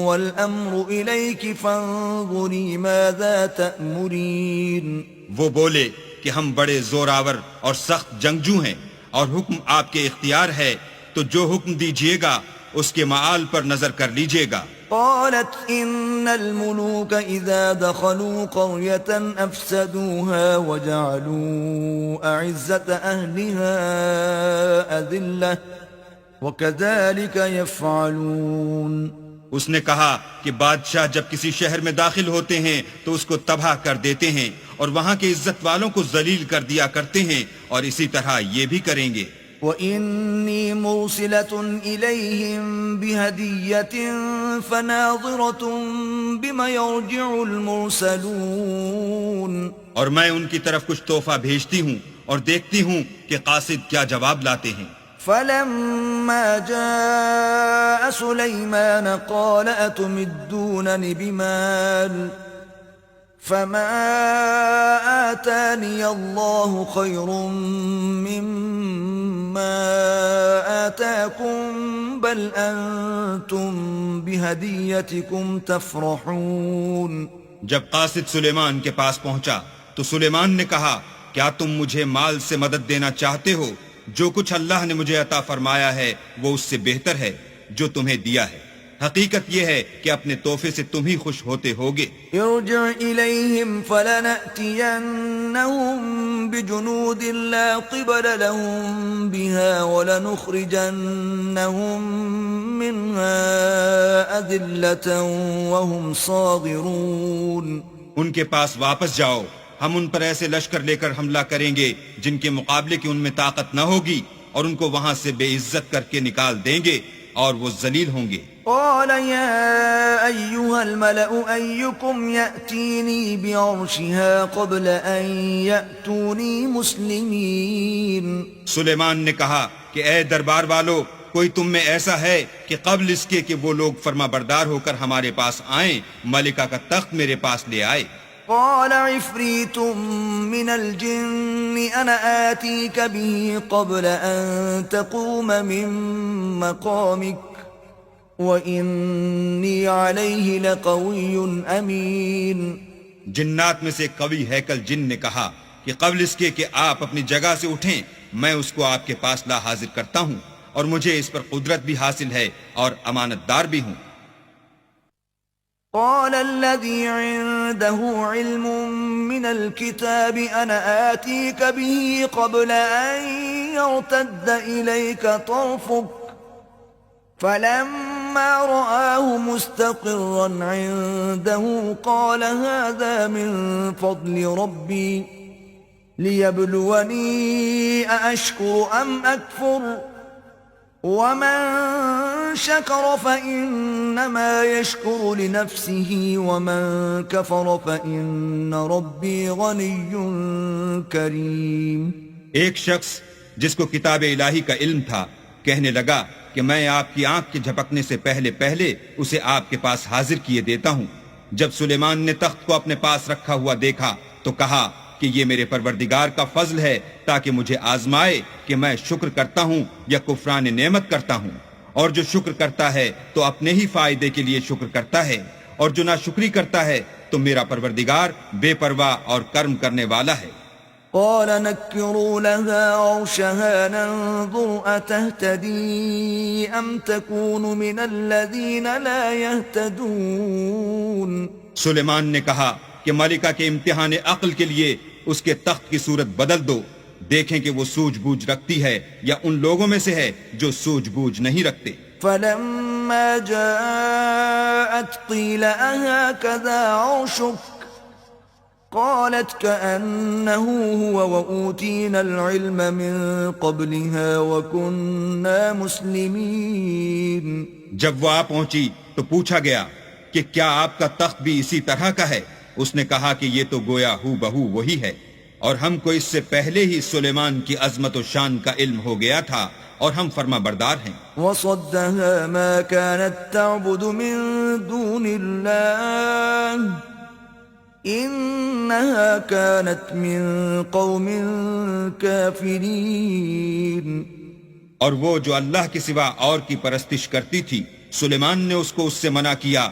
والأمر إليك فانظري ماذا تأمرين. وہ بولے کہ ہم بڑے زور آور اور سخت جنگجو ہیں اور حکم آپ کے اختیار ہے، تو جو حکم دیجیے گا اس کے معال پر نظر کر لیجیے گا. قالت إن الملوك إذا دخلوا قرية أفسدوها وجعلوا أعزة أهلها أذلة وكذلك يفعلون. اس نے کہا کہ بادشاہ جب کسی شہر میں داخل ہوتے ہیں تو اس کو تباہ کر دیتے ہیں اور وہاں کے عزت والوں کو ذلیل کر دیا کرتے ہیں، اور اسی طرح یہ بھی کریں گے. وَإِنِّي مُرْسِلَةٌ إِلَيْهِمْ بِهَدِيَّةٍ فَنَاظِرَةٌ بِمَ يَرْجِعُ الْمُرْسَلُونَ. اور میں ان کی طرف کچھ تحفہ بھیجتی ہوں اور دیکھتی ہوں کہ قاصد کیا جواب لاتے ہیں. فَلَمَّا جَاءَ سُلَيْمَانَ قَالَ أَتُمِدُّونَنِ بِمَالٍ فَمَا آتَانِيَ اللَّهُ خَيْرٌ مِّمَّا آتَاكُمْ بَلْ أَنْتُمْ بِهَدِيَّتِكُمْ تَفْرَحُونَ. جب قاصد سلیمان کے پاس پہنچا تو سلیمان نے کہا، کیا تم مجھے مال سے مدد دینا چاہتے ہو؟ جو کچھ اللہ نے مجھے عطا فرمایا ہے وہ اس سے بہتر ہے جو تمہیں دیا ہے. حقیقت یہ ہے کہ اپنے تحفے سے تم ہی خوش ہوتے ہوگے. ارجع إليهم فلنأتينهم بجنود لا قبل لهم بها ولنخرجنهم منها أذلة وهم صاغرون. ان کے پاس واپس جاؤ، ہم ان پر ایسے لشکر لے کر حملہ کریں گے جن کے مقابلے کی ان میں طاقت نہ ہوگی، اور ان کو وہاں سے بے عزت کر کے نکال دیں گے اور وہ ذلیل ہوں گے. قال يا أيها الملأ أيكم يأتيني بعرشها قبل أن يأتوني مسلمين سلیمان نے کہا کہ اے دربار والو، کوئی تم میں ایسا ہے کہ قبل اس کے کہ وہ لوگ فرما بردار ہو کر ہمارے پاس آئیں ملکہ کا تخت میرے پاس لے آئے؟ قال عفريت من الجن أنا آتيك به قبل أن تقوم من مقامك وَإِنِّي عَلَيْهِ لَقَوِيٌّ أَمِينٌ۔ جنات میں سے قوی ہیکل جن نے کہا کہ قبل اس کے کہ آپ اپنی جگہ سے اٹھیں میں اس کو آپ کے پاس لا حاضر کرتا ہوں، اور مجھے اس پر قدرت بھی حاصل ہے اور امانت دار بھی ہوں۔ قال الذي عنده علم من الكتاب أنا آتيك به قبل أن يرتد إليك طرفك فلما رآه مستقرا عنده قال هذا من فضل ربي ليبلوني أأشكر أم أكفر ومن شكر فإنما يشكر لنفسه ومن كفر فإن ربي غني كريم۔ ایک شخص جس کو کتاب الہی کا علم تھا کہنے لگا کہ میں آپ کی آنکھ کے جھپکنے سے پہلے پہلے اسے آپ کے پاس حاضر کیے دیتا ہوں۔ جب سلیمان نے تخت کو اپنے پاس رکھا ہوا دیکھا تو کہا کہ یہ میرے پروردگار کا فضل ہے تاکہ مجھے آزمائے کہ میں شکر کرتا ہوں یا کفران نعمت کرتا ہوں، اور جو شکر کرتا ہے تو اپنے ہی فائدے کے لیے شکر کرتا ہے، اور جو ناشکری کرتا ہے تو میرا پروردگار بے پرواہ اور کرم کرنے والا ہے۔ قال نكروا لها عرشها ننظر أتهتدي أم تكون من الذين لا يهتدون۔ سلیمان نے کہا کہ ملکہ کے امتحان عقل کے لیے اس کے تخت کی صورت بدل دو، دیکھیں کہ وہ سوجھ بوجھ رکھتی ہے یا ان لوگوں میں سے ہے جو سوجھ بوجھ نہیں رکھتے۔ فلما جاءت قيل أهكذا عرشك قالت كأنه هو وأوتينا العلم من قبلها وكنا مسلمين۔ جب وہ آ پہنچی تو پوچھا گیا کہ کیا آپ کا تخت بھی اسی طرح کا ہے؟ اس نے کہا کہ یہ تو گویا ہو بہو وہی ہے، اور ہم کو اس سے پہلے ہی سلیمان کی عظمت و شان کا علم ہو گیا تھا اور ہم فرما بردار ہیں۔ وصدها ما كانت تعبد من دون الله إنها كانت من قوم كافرين۔ اور وہ جو اللہ کے سوا اور کی پرستش کرتی تھی سلیمان نے اس کو اس سے منع کیا،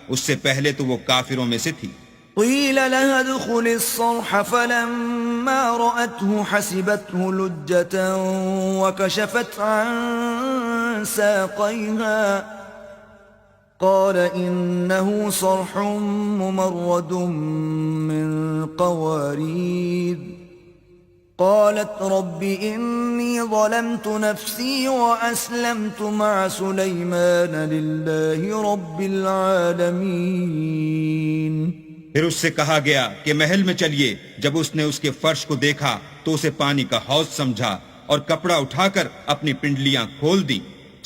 اس سے پہلے تو وہ کافروں میں سے تھی۔ قيل لها ادخل الصرح فلما رأته حسبته لجة وكشفت عن ساقيها قال إنه صرح ممرد من قوارير قالت رب إني ظلمت نفسي وأسلمت مع سليمان لله رب العالمين۔ پھر اس سے کہا گیا کہ محل میں چلیے۔ جب اس نے اس کے فرش کو دیکھا تو اسے پانی کا حوض سمجھا اور کپڑا اٹھا کر اپنی پنڈلیاں کھول دی۔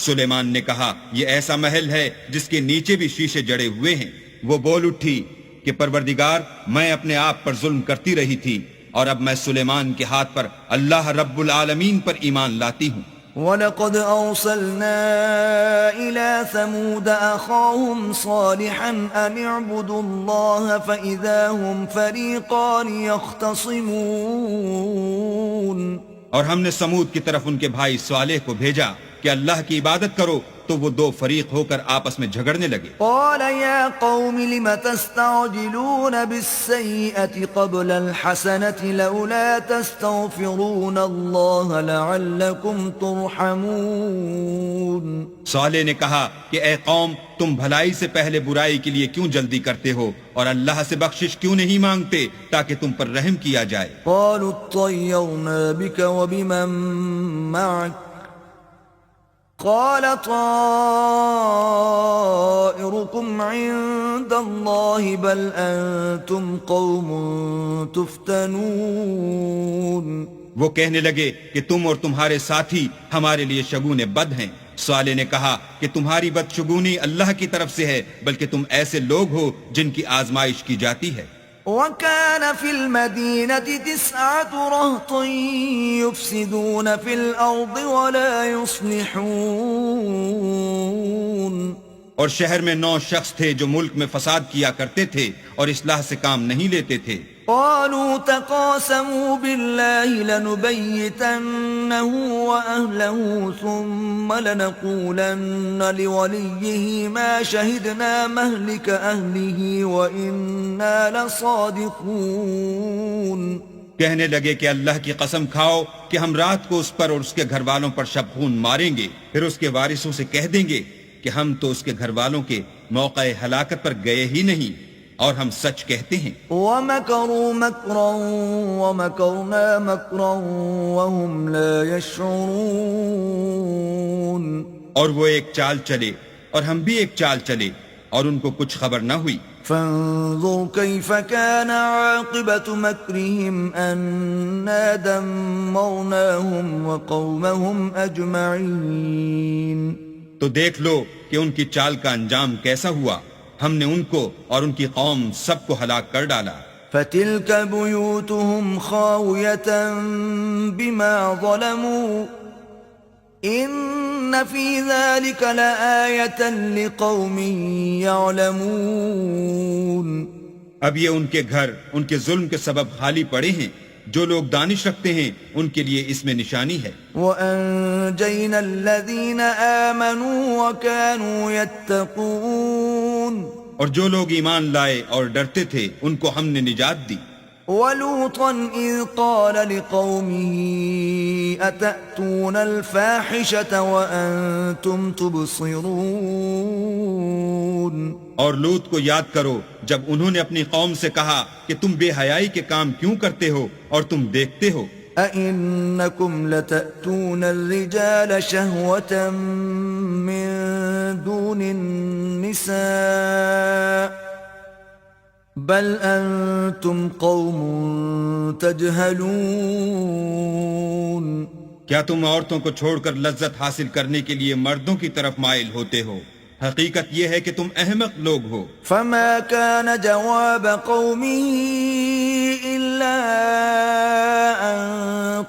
سلیمان نے کہا یہ ایسا محل ہے جس کے نیچے بھی شیشے جڑے ہوئے ہیں۔ وہ بول اٹھی کہ پروردگار میں اپنے آپ پر ظلم کرتی رہی تھی اور اب میں سلیمان کے ہاتھ پر اللہ رب العالمین پر ایمان لاتی ہوں۔ وَلَقَدْ أَرْسَلْنَا إِلَى ثَمُودَ أَخَاهُمْ صَالِحًا أَنِ اعْبُدُوا اللَّهَ فَإِذَا هُمْ فَرِيقَانِ يَخْتَصِمُونَ۔ اور ہم نے سمود کی طرف ان کے بھائی صالح کو بھیجا کہ اللہ کی عبادت کرو تو وہ دو فریق ہو کر آپس میں جھگڑنے لگے۔ قال يا قوم لم تستعجلون بالسيئة قبل الحسنة لولا تستغفرون الله لعلكم ترحمون۔ صالح نے کہا کہ اے قوم تم بھلائی سے پہلے برائی کے لیے کیوں جلدی کرتے ہو اور اللہ سے بخشش کیوں نہیں مانگتے تاکہ تم پر رحم کیا جائے۔ قالوا اطيرنا بك وبمن معك قال طائركم عند الله بل أنتم قوم تفتنون۔ وہ کہنے لگے کہ تم اور تمہارے ساتھی ہمارے لیے شگون بد ہیں۔ صالح نے کہا کہ تمہاری بدشگونی اللہ کی طرف سے ہے، بلکہ تم ایسے لوگ ہو جن کی آزمائش کی جاتی ہے۔ وكان في المدينة 9 رهط يفسدون في الأرض ولا يصلحون، اور شہر میں 9 شخص تھے جو ملک میں فساد کیا کرتے تھے اور اصلاح سے کام نہیں لیتے تھے۔ قالوا تقاسموا بالله لنبيتنه وأهله ثم لنقولن لوليه ما شهدنا مهلك أهله وإنا لصادقون۔ کہنے لگے کہ اللہ کی قسم کھاؤ کہ ہم رات کو اس پر اور اس کے گھر والوں پر شب خون ماریں گے، پھر اس کے وارثوں سے کہہ دیں گے کہ ہم تو اس کے گھر والوں کے موقع ہلاکت پر گئے ہی نہیں اور ہم سچ کہتے ہیں۔ وَمَكَرُوا مَكْرًا وَمَكَرْنَا مَكْرًا وَهُمْ لَا يَشْعُرُونَ، اور وہ ایک چال چلے اور ہم بھی ایک چال چلے اور ان کو کچھ خبر نہ ہوئی۔ فانظر كيف كان عاقبة مكرهم أنا دمرناهم وقومهم أجمعين۔ تو دیکھ لو کہ ان کی چال کا انجام کیسا ہوا، ہم نے ان کو اور ان کی قوم سب کو ہلاک کر ڈالا۔ فتلك بيوتهم خاوية بما ظلموا إن في ذلك لآية لقوم يعلمون۔ اب یہ ان کے گھر ان کے ظلم کے سبب خالی پڑے ہیں، جو لوگ دانش رکھتے ہیں ان کے لیے اس میں نشانی ہے۔ وَأَنجَيْنَا الَّذِينَ آمَنُوا وَكَانُوا يَتَّقُونَ، اور جو لوگ ایمان لائے اور ڈرتے تھے ان کو ہم نے نجات دی۔ وَلُوطًا إِذْ قَالَ لِقَوْمِهِ أَتَأْتُونَ الْفَاحِشَةَ وَأَنْتُمْ تُبْصِرُونَ، اور لوط کو یاد کرو جب انہوں نے اپنی قوم سے کہا کہ تم بے حیائی کے کام کیوں کرتے ہو اور تم دیکھتے ہو۔ أَإِنَّكُمْ لَتَأْتُونَ الرِّجَالَ شَهْوَةً مِّن دُونِ النِّسَاءِ بَلْ أَنْتُمْ قَوْمٌ تَجْهَلُونَ، کیا تم عورتوں کو چھوڑ کر لذت حاصل کرنے کے لیے مردوں کی طرف مائل ہوتے ہو؟ حقیقت یہ ہے کہ تم احمق لوگ ہو۔ فما كان جواب قومه إلا أن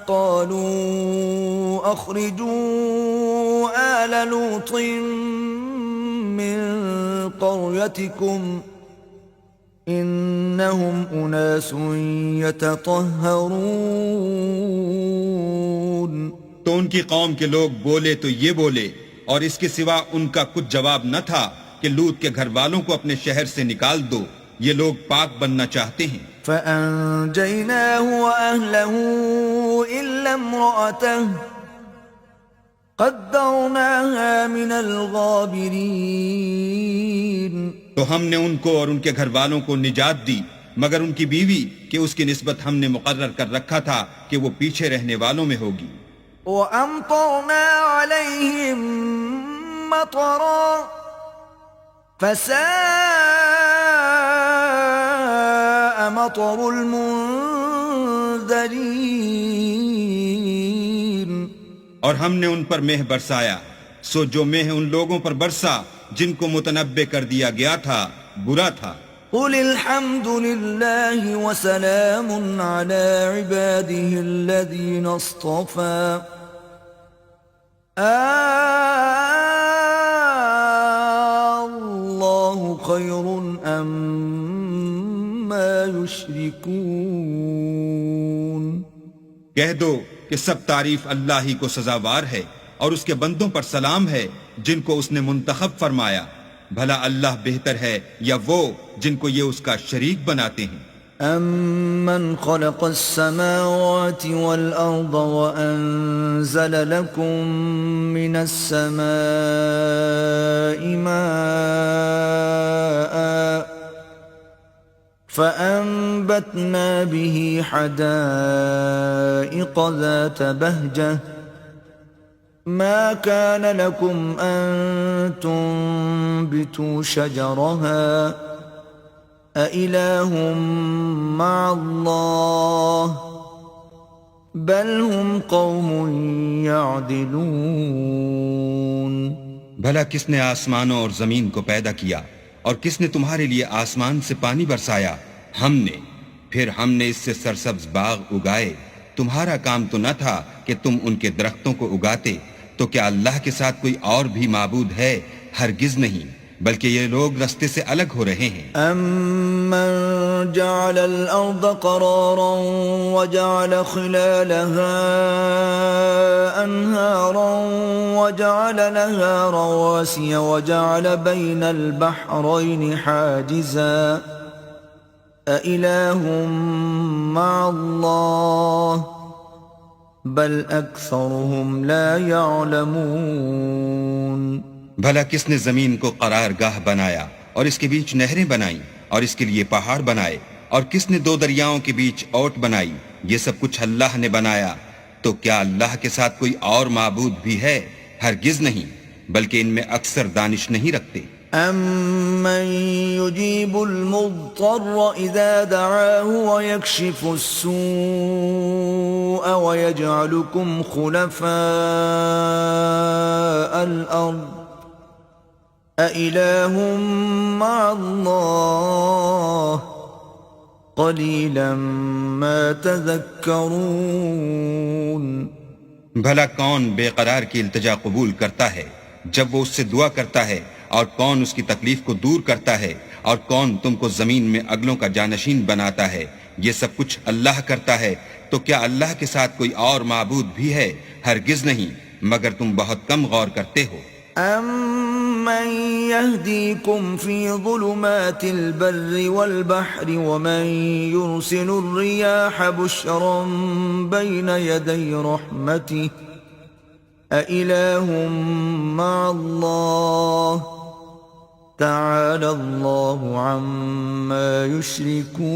قالوا أخرجوا آل لوط من قريتكم إنهم أناس يتطهرون۔ تو ان کی قوم کے لوگ بولے تو یہ بولے، اور اس کے سوا ان کا کچھ جواب نہ تھا کہ لوط کے گھر والوں کو اپنے شہر سے نکال دو، یہ لوگ پاک بننا چاہتے ہیں۔ فَأَنْجَيْنَاهُ وَأَهْلَهُ إِلَّا امْرَأَتَهُ قَدَّرْنَاهَا مِنَ الْغَابِرِينَ، تو ہم نے ان کو اور ان کے گھر والوں کو نجات دی مگر ان کی بیوی کہ اس کی نسبت ہم نے مقرر کر رکھا تھا کہ وہ پیچھے رہنے والوں میں ہوگی۔ وَأَمْطَرْنَا عَلَيْهِمْ مَطَرًا فَسَاءَ مَطَرُ الْمُنذَرِينَ، اور ہم نے ان پر مہ برسایا، سو جو مہ ان لوگوں پر برسا جن کو متنبع کر دیا گیا تھا برا تھا۔ قُلِ الْحَمْدُ لِلَّهِ وَسَلَامٌ عَلَى عِبَادِهِ الَّذِينَ اصْطَفَى اللَّهُ خَيْرٌ أَمَّا يُشْرِكُونَ۔ کہہ دو کہ سب تعریف اللہ ہی کو سزاوار ہے اور اس کے بندوں پر سلام ہے جن کو اس نے منتخب فرمایا، بھلا اللہ بہتر ہے یا وہ جن کو یہ اس کا شریک بناتے ہیں۔ أَمَّنْ خَلَقَ السَّمَاوَاتِ وَالْأَرْضَ وَأَنزَلَ لَكُم مِّنَ السَّمَاءِ مَاءً فَأَنبَتْنَا بِهِ حَدَائِقَ ذَاتَ بَهْجَةٍ ما كان لكم أن تنبتوا شجرها أإله مع الله بل هم قوم يعدلون بھلا کس نے آسمانوں اور زمین کو پیدا کیا اور کس نے تمہارے لیے آسمان سے پانی برسایا؟ ہم نے، پھر ہم نے اس سے سرسبز باغ اگائے۔ تمہارا کام تو نہ تھا کہ تم ان کے درختوں کو اگاتے، تو کیا اللہ کے ساتھ کوئی اور بھی معبود ہے؟ ہرگز نہیں، بلکہ یہ لوگ رستے سے الگ ہو رہے ہیں۔ أَمَّن جَعَلَ الْأَرْضَ قَرَارًا وَجَعَلَ خِلَالَهَا أَنْهَارًا وَجَعَلَ لَهَا رَوَاسِيَ وَجَعَلَ بَيْنَ الْبَحْرَيْنِ حَاجِزًا أَإِلَٰهٌ مَّعَ اللَّهِ بَلْ أَكْثَرُهُمْ لَا يَعْلَمُونَ بھلا کس نے زمین کو قرار گاہ بنایا اور اس کے بیچ نہریں بنائیں اور اس کے لیے پہاڑ بنائے، اور کس نے دو دریاؤں کے بیچ اوٹ بنائی؟ یہ سب کچھ اللہ نے بنایا، تو کیا اللہ کے ساتھ کوئی اور معبود بھی ہے؟ ہرگز نہیں، بلکہ ان میں اکثر دانش نہیں رکھتے۔ أَمَّن يُجِيبُ الْمُضْطَرَّ إِذَا دَعَاهُ وَيَكْشِفُ السُّوءَ وَيَجْعَلُكُمْ خُلَفَاءَ الْأَرْضِ أَإِلَٰهٌ مَّعَ اللَّهِ قَلِيلًا مَا تَذَكَّرُونَ بھلا کون بے قرار کی التجا قبول کرتا ہے جب وہ اس سے دعا کرتا ہے، اور کون اس کی تکلیف کو دور کرتا ہے، اور کون تم کو زمین میں اگلوں کا جانشین بناتا ہے؟ یہ سب کچھ اللہ کرتا ہے، تو کیا اللہ کے ساتھ کوئی اور معبود بھی ہے؟ ہرگز نہیں، مگر تم بہت کم غور کرتے ہو۔ أَمَّن يَهْدِيكُمْ فِي ظُلُمَاتِ الْبَرِّ وَالْبَحْرِ وَمَن يُرْسِلُ الرِّيَاحَ بُشْرًا بَيْنَ يَدَيْ رَحْمَتِهِ أَإِلَٰهٌ مَّعَ اللَّهِ تَعَالَى اللَّهُ عَمَّا يُشْرِكُونَ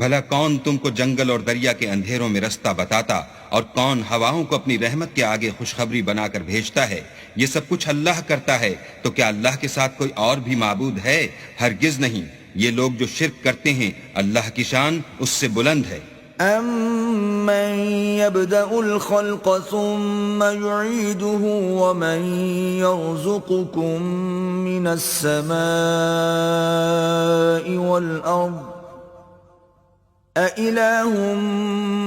بھلا کون تم کو جنگل اور دریا کے اندھیروں میں رستہ بتاتا، اور کون ہواؤں کو اپنی رحمت کے آگے خوشخبری بنا کر بھیجتا ہے؟ یہ سب کچھ اللہ کرتا ہے، تو کیا اللہ کے ساتھ کوئی اور بھی معبود ہے؟ ہرگز نہیں، یہ لوگ جو شرک کرتے ہیں اللہ کی شان اس سے بلند ہے۔ أَمَّن يَبْدَأُ الْخَلْقَ ثُمَّ يُعِيدُهُ وَمَن يَرْزُقُكُم مِّنَ السَّمَاءِ وَالْأَرْضِ أَإِلَٰهٌ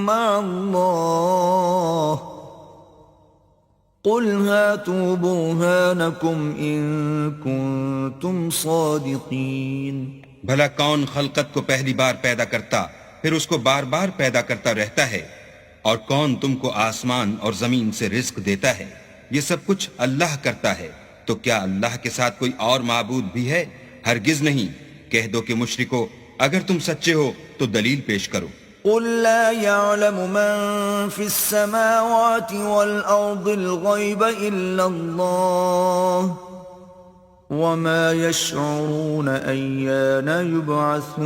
مَّعَ اللَّهِ قُلْ هَاتُوا بُرْهَانَكُمْ إِن كُنتُمْ صَادِقِينَ بھلا کون خلقت کو پہلی بار پیدا کرتا پھر اس کو بار بار پیدا کرتا رہتا ہے؟ اور کون تم کو آسمان اور زمین سے رزق دیتا ہے؟ یہ سب کچھ اللہ کرتا ہے، تو کیا اللہ کے ساتھ کوئی اور معبود بھی ہے؟ ہرگز نہیں۔ کہہ دو کہ مشرکو، اگر تم سچے ہو تو دلیل پیش کرو۔ قُل لَّا يَعْلَمُ مَن فِي السَّمَاوَاتِ وَالْأَرْضِ الْغَيْبَ إِلَّا اللَّهُ وَمَا يَشْعُرُونَ أَيَّانَ يُبْعَثُونَ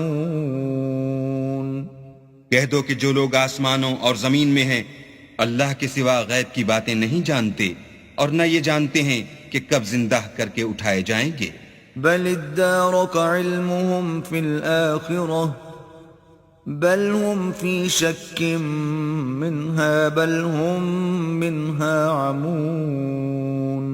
کہہ دو کہ جو لوگ آسمانوں اور زمین میں ہیں اللہ کے سوا غیب کی باتیں نہیں جانتے، اور نہ یہ جانتے ہیں کہ کب زندہ کر کے اٹھائے جائیں گے۔ بل ادارك علمهم في الآخرة بل هم في شك منها بل هم منها عمون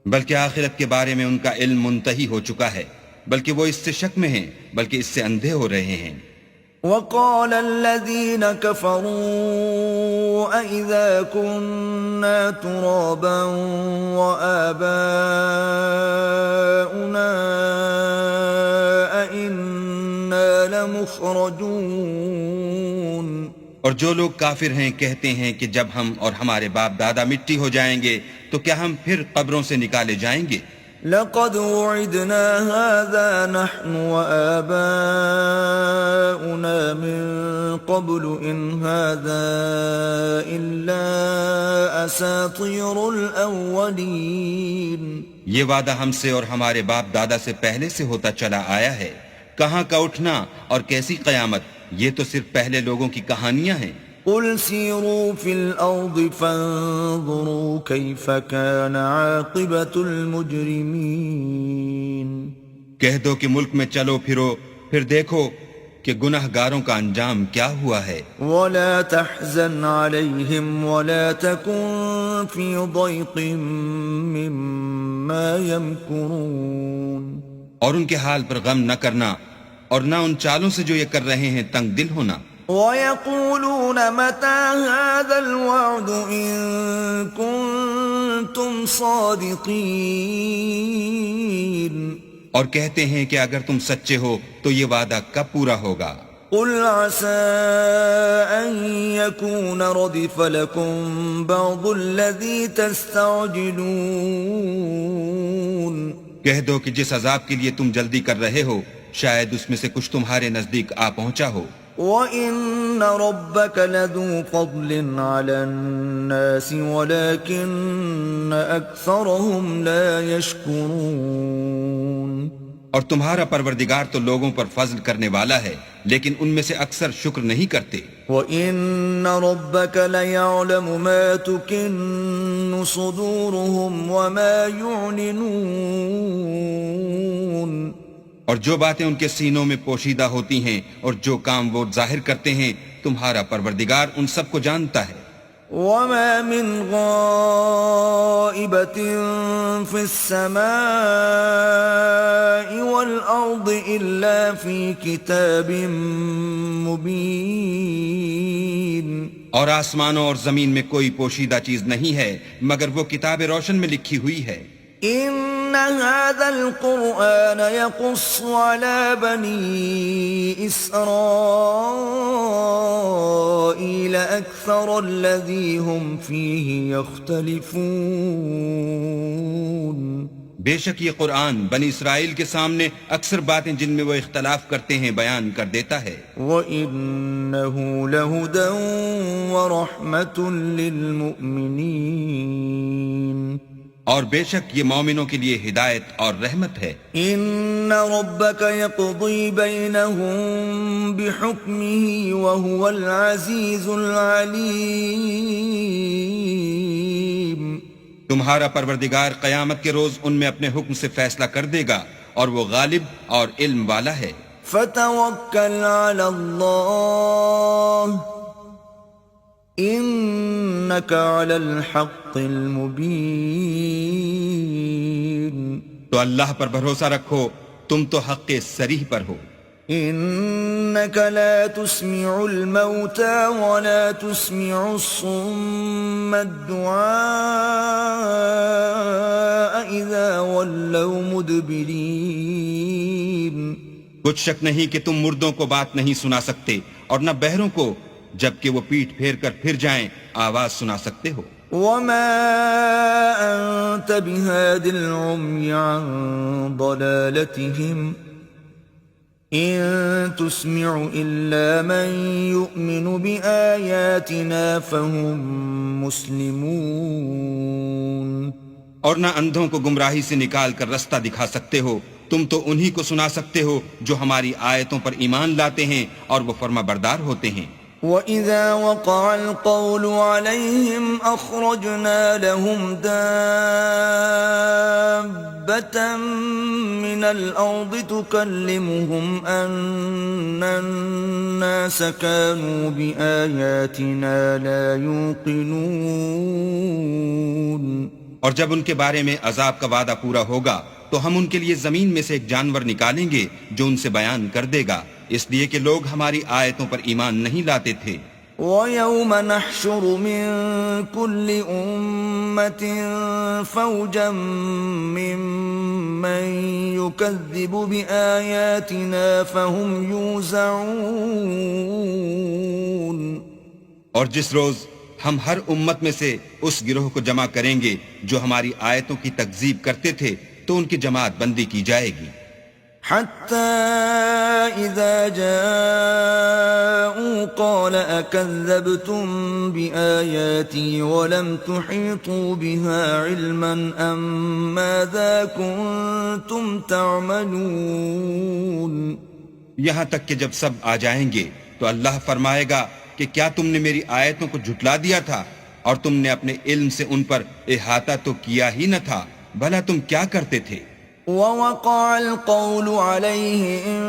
بلکہ آخرت کے بارے میں ان کا علم منتہی ہو چکا ہے، بلکہ وہ اس سے شک میں ہیں، بلکہ اس سے اندھے ہو رہے ہیں۔ وقال الذين كفروا أئذا كنا ترابا وآباؤنا أئنا لمخرجون اور جو لوگ کافر ہیں کہتے ہیں کہ جب ہم اور ہمارے باپ دادا مٹی ہو جائیں گے تو کیا ہم پھر قبروں سے نکالے جائیں گے؟ لقد وعدنا هذا نحن وآباؤنا من قبل إن هذا إلا أساطير الأولين یہ وعدہ ہم سے اور ہمارے باپ دادا سے پہلے سے ہوتا چلا آیا ہے۔ کہاں کا اٹھنا اور کیسی قیامت، یہ تو صرف پہلے لوگوں کی کہانیاں ہیں۔ قل سیروا فی الارض فانظروا کیف کان عاقبت المجرمین کہہ دو کہ ملک میں چلو پھرو، پھر دیکھو کہ گناہگاروں کا انجام کیا ہوا ہے. ولا تحزن عليهم ولا تكن في ضيق مما يمكرون. اور ان کے حال پر غم نہ کرنا اور نہ ان چالوں سے جو یہ کر رہے ہیں تنگ دل ہونا. وَيَقُولُونَ مَتَى هَذَا الْوَعْدُ إِن كُنتُمْ صَادِقِينَ. اور کہتے ہیں کہ اگر تم سچے ہو تو یہ وعدہ کب پورا ہوگا. قُلْ عَسَىٰ أَن يَكُونَ رَدِفَ لَكُمْ بَعْضُ الَّذِي تَسْتَعْجِلُونَ. کہہ دو کہ جس عذاب کے لیے تم جلدی کر رہے ہو شاید اس میں سے کچھ تمہارے نزدیک آ پہنچا ہو. وَإِنَّ رَبَّكَ لَذُو فَضْلٍ عَلَى النَّاسِ وَلَكِنَّ أَكْثَرَهُمْ لَا يَشْكُرُونَ. اور تمہارا پروردگار تو لوگوں پر فضل کرنے والا ہے لیکن ان میں سے اکثر شکر نہیں کرتے. وَإِنَّ رَبَّكَ لَيَعْلَمُ مَا تُكِنُّ صُدُورُهُمْ وَمَا يُعْلِنُونَ. اور جو باتیں ان کے سینوں میں پوشیدہ ہوتی ہیں اور جو کام وہ ظاہر کرتے ہیں تمہارا پروردگار ان سب کو جانتا ہے. وَمَا مِنْ غَائِبَةٍ فِي السَّمَاءِ وَالْأَرْضِ إِلَّا فِي كِتَابٍ مُبِينٍ. اور آسمانوں اور زمین میں کوئی پوشیدہ چیز نہیں ہے مگر وہ کتاب روشن میں لکھی ہوئی ہے. إِنَّ هَذَا الْقُرْآنَ يَقُصُّ عَلَى بَنِي إِسْرَائِيلَ أَكْثَرَ الَّذِي هُمْ فِيهِ يَخْتَلِفُونَ. بے شک یہ قرآن بنی اسرائیل کے سامنے اکثر باتیں جن میں وہ اختلاف کرتے ہیں بیان کر دیتا ہے. وَإِنَّهُ لَهُدًى وَرَحْمَةٌ لِّلْمُؤْمِنِينَ. اور بے شک یہ مومنوں کے لیے ہدایت اور رحمت ہے. إِنَّ رَبَّكَ يَقْضِي بَيْنَهُم بِحُكْمِهِ وَهُوَ الْعَزِيزُ الْعَلِيمُ. تمہارا پروردگار قیامت کے روز ان میں اپنے حکم سے فیصلہ کر دے گا اور وہ غالب اور علم والا ہے. فَتَوَكَّلْ عَلَى اللَّهِ إِنَّكَ عَلَى الْحَقِّ الْمُبِينِ. تو اللہ پر بھروسہ رکھو تم تو حق صریح پر ہو. إِنَّكَ لَا تُسْمِعُ الْمَوْتَى وَلَا تُسْمِعُ الصُّمَّ الدُّعَاءَ إِذَا وَلَّوْا مُدْبِرِينَ. کچھ شک نہیں کہ تم مردوں کو بات نہیں سنا سکتے اور نہ بہروں کو جبکہ وہ پیٹھ پھیر کر پھر جائیں آواز سنا سکتے ہو. وَمَا أَنْتَ بِهَادِ الْعُمْيِ عَنْ ضَلَالَتِهِمْ إِن تُسْمِعُ إِلَّا مَن يُؤْمِنُ بِآيَاتِنَا فَهُمْ مُسْلِمُونَ. اور نہ اندھوں کو گمراہی سے نکال کر رستہ دکھا سکتے ہو تم تو انہی کو سنا سکتے ہو جو ہماری آیتوں پر ایمان لاتے ہیں اور وہ فرما بردار ہوتے ہیں. وَإِذَا وَقَعَ الْقَوْلُ عَلَيْهِمْ أَخْرَجْنَا لَهُمْ دَابَّةً مِّنَ الْأَرْضِ تُكَلِّمُهُمْ أَنَّ النَّاسَ كَانُوا بِآيَاتِنَا لَا يُوقِنُونَ. اور جب ان کے بارے میں عذاب کا وعدہ پورا ہوگا تو ہم ان کے لیے زمین میں سے ایک جانور نکالیں گے جو ان سے بیان کر دے گا اس لیے کہ لوگ ہماری آیتوں پر ایمان نہیں لاتے تھے. وَيَوْمَ نَحْشُرُ مِن كُلِّ أُمَّةٍ فَوْجًا مِّمَّن يُكَذِّبُ بِآيَاتِنَا فَهُمْ يُوزَعُونَ. اور جس روز ہم ہر امت میں سے اس گروہ کو جمع کریں گے جو ہماری آیتوں کی تکذیب کرتے تھے تو ان کی جماعت بندی کی جائے گی. حَتَّى إِذَا جَاءُوا قَالَ أَكَذَّبْتُمْ بِآيَاتِي وَلَمْ تُحِيطُوا بِهَا عِلْمًا أَمْ مَاذَا كُنْتُمْ تَعْمَلُونَ. یہاں تک کہ جب سب آ جائیں گے تو اللہ فرمائے گا کہ کیا تم نے میری آیتوں کو جھٹلا دیا تھا اور تم نے اپنے علم سے ان پر احاطہ تو کیا ہی نہ تھا بھلا تم کیا کرتے تھے. ووقع القول عليهم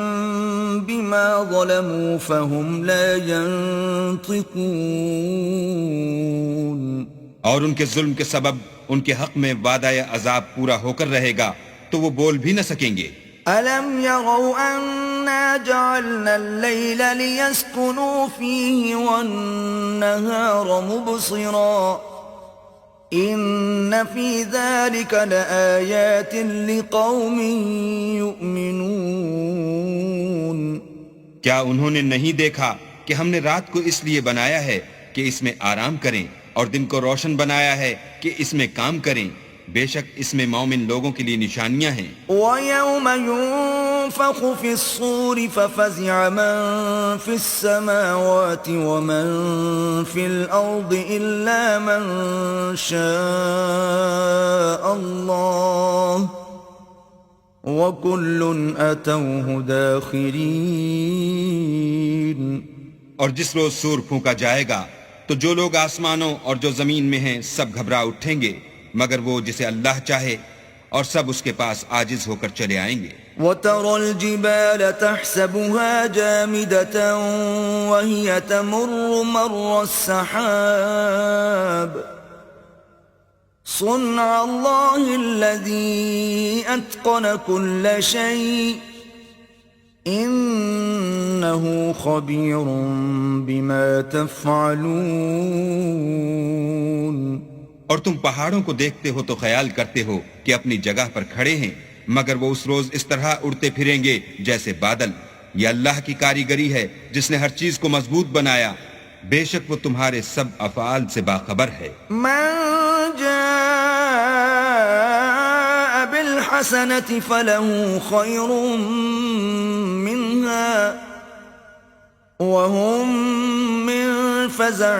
بما ظلموا فهم لا ينطقون. اور ان کے ظلم کے سبب ان کے حق میں وعدہ عذاب پورا ہو کر رہے گا تو وہ بول بھی نہ سکیں گے. أَلَمْ يَرَوْا أَنَّا جَعَلْنَا اللَّيْلَ لِيَسْكُنُوا فِيهِ وَالنَّهَارَ مُبْصِرًا إِنَّ فِي ذَلِكَ لَآيَاتٍ لِقَوْمٍ يُؤْمِنُونَ. کیا انہوں نے نہیں دیکھا کہ ہم نے رات کو اس لیے بنایا ہے کہ اس میں آرام کریں اور دن کو روشن بنایا ہے کہ اس میں کام کریں؟ بے شک اس میں مومن لوگوں کے لیے نشانیاں ہیں. وَيَوْمَ يُنفَخُ فِي الصُّورِ فَفَزِعَ مَن فِي السَّمَاوَاتِ وَمَن فِي الْأَرْضِ إِلَّا مَن شَاءَ اللَّهُ وَكُلٌّ أَتَوْهُ دَاخِرِينَ. اور جس روز سور پھونکا جائے گا تو جو لوگ آسمانوں اور جو زمین میں ہیں سب گھبرا اٹھیں گے مگر وہ جسے اللہ چاہے اور سب اس کے پاس عاجز ہو کر چلے آئیں گے. وَتَرَى الْجِبَالَ تَحْسَبُهَا جَامِدَةً وَهِيَ تَمُرُّ مَرَّ السَّحَابِ صُنْعَ اللَّهِ الَّذِي أَتْقَنَ كُلَّ شَيْءٍ إِنَّهُ خَبِيرٌ بِمَا تَفْعَلُونَ. اور تم پہاڑوں کو دیکھتے ہو تو خیال کرتے ہو کہ اپنی جگہ پر کھڑے ہیں مگر وہ اس روز اس طرح اڑتے پھریں گے جیسے بادل. یہ اللہ کی کاریگری ہے جس نے ہر چیز کو مضبوط بنایا. بے شک وہ تمہارے سب افعال سے باخبر ہے. من جاء بالحسنة فله خير منها وهم من فزع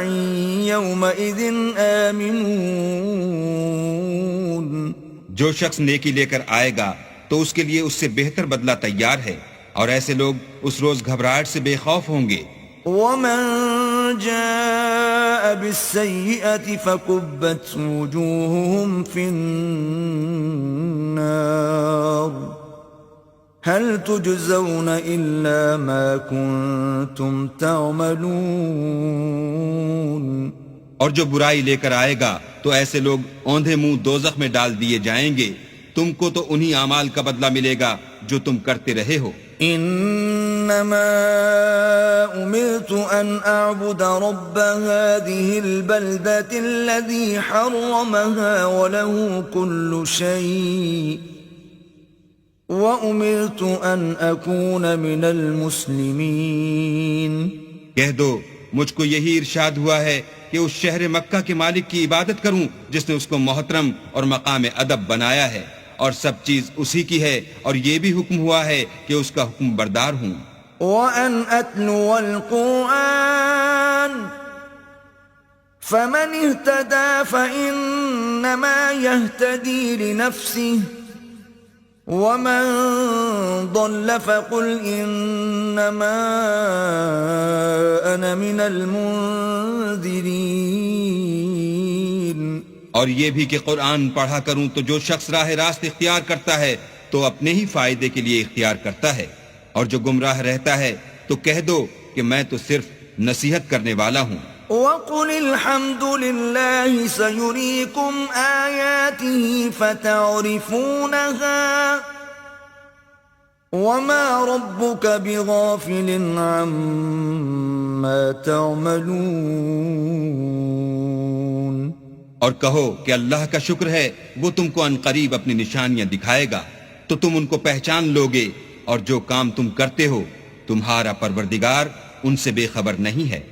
يومئذ آمنون. جو شخص نیکی لے کر آئے گا تو اس کے لیے اس سے بہتر بدلہ تیار ہے اور ایسے لوگ اس روز گھبراہٹ سے بے خوف ہوں گے. ومن جاء بالسيئة فكبت وجوههم في النار هل تجزون إلا ما كنتم تعملون. اور جو برائی لے کر آئے گا تو ایسے لوگ اوندھے منہ دوزخ میں ڈال دیے جائیں گے. تم کو تو انہی اعمال کا بدلہ ملے گا جو تم کرتے رہے ہو. انما امرت ان اعبد رب هذه البلدة الذي حرمها وله كل شيء وامرت ان اكون من المسلمين. کہہ دو مجھ کو یہی ارشاد ہوا ہے کہ اس شہر مکہ کے مالک کی عبادت کروں جس نے اس کو محترم اور مقام ادب بنایا ہے اور سب چیز اسی کی ہے اور یہ بھی حکم ہوا ہے کہ اس کا حکم بردار ہوں. وَأَنْ أَتْلُوَ الْقُرْآنَ فَمَنِ اهْتَدَى فَإِنَّمَا يَهْتَدِي لِنَفْسِهِ وَمَنْ ضَلَّ فَقُلْ إِنَّمَا أَنَا مِنَ الْمُنذِرِينَ. اور یہ بھی کہ قرآن پڑھا کروں تو جو شخص راہ راست اختیار کرتا ہے تو اپنے ہی فائدے کے لیے اختیار کرتا ہے اور جو گمراہ رہتا ہے تو کہہ دو کہ میں تو صرف نصیحت کرنے والا ہوں. وَقُلِ الْحَمْدُ لِلَّهِ سَيُرِيكُمْ آيَاتِهِ فَتَعْرِفُونَهَا وَمَا رَبُّكَ بِغَافِلٍ عَمَّا تَعْمَلُونَ. اور کہو کہ اللہ کا شکر ہے وہ تم کو عنقریب اپنی نشانیاں دکھائے گا تو تم ان کو پہچان لوگے اور جو کام تم کرتے ہو تمہارا پروردگار ان سے بے خبر نہیں ہے.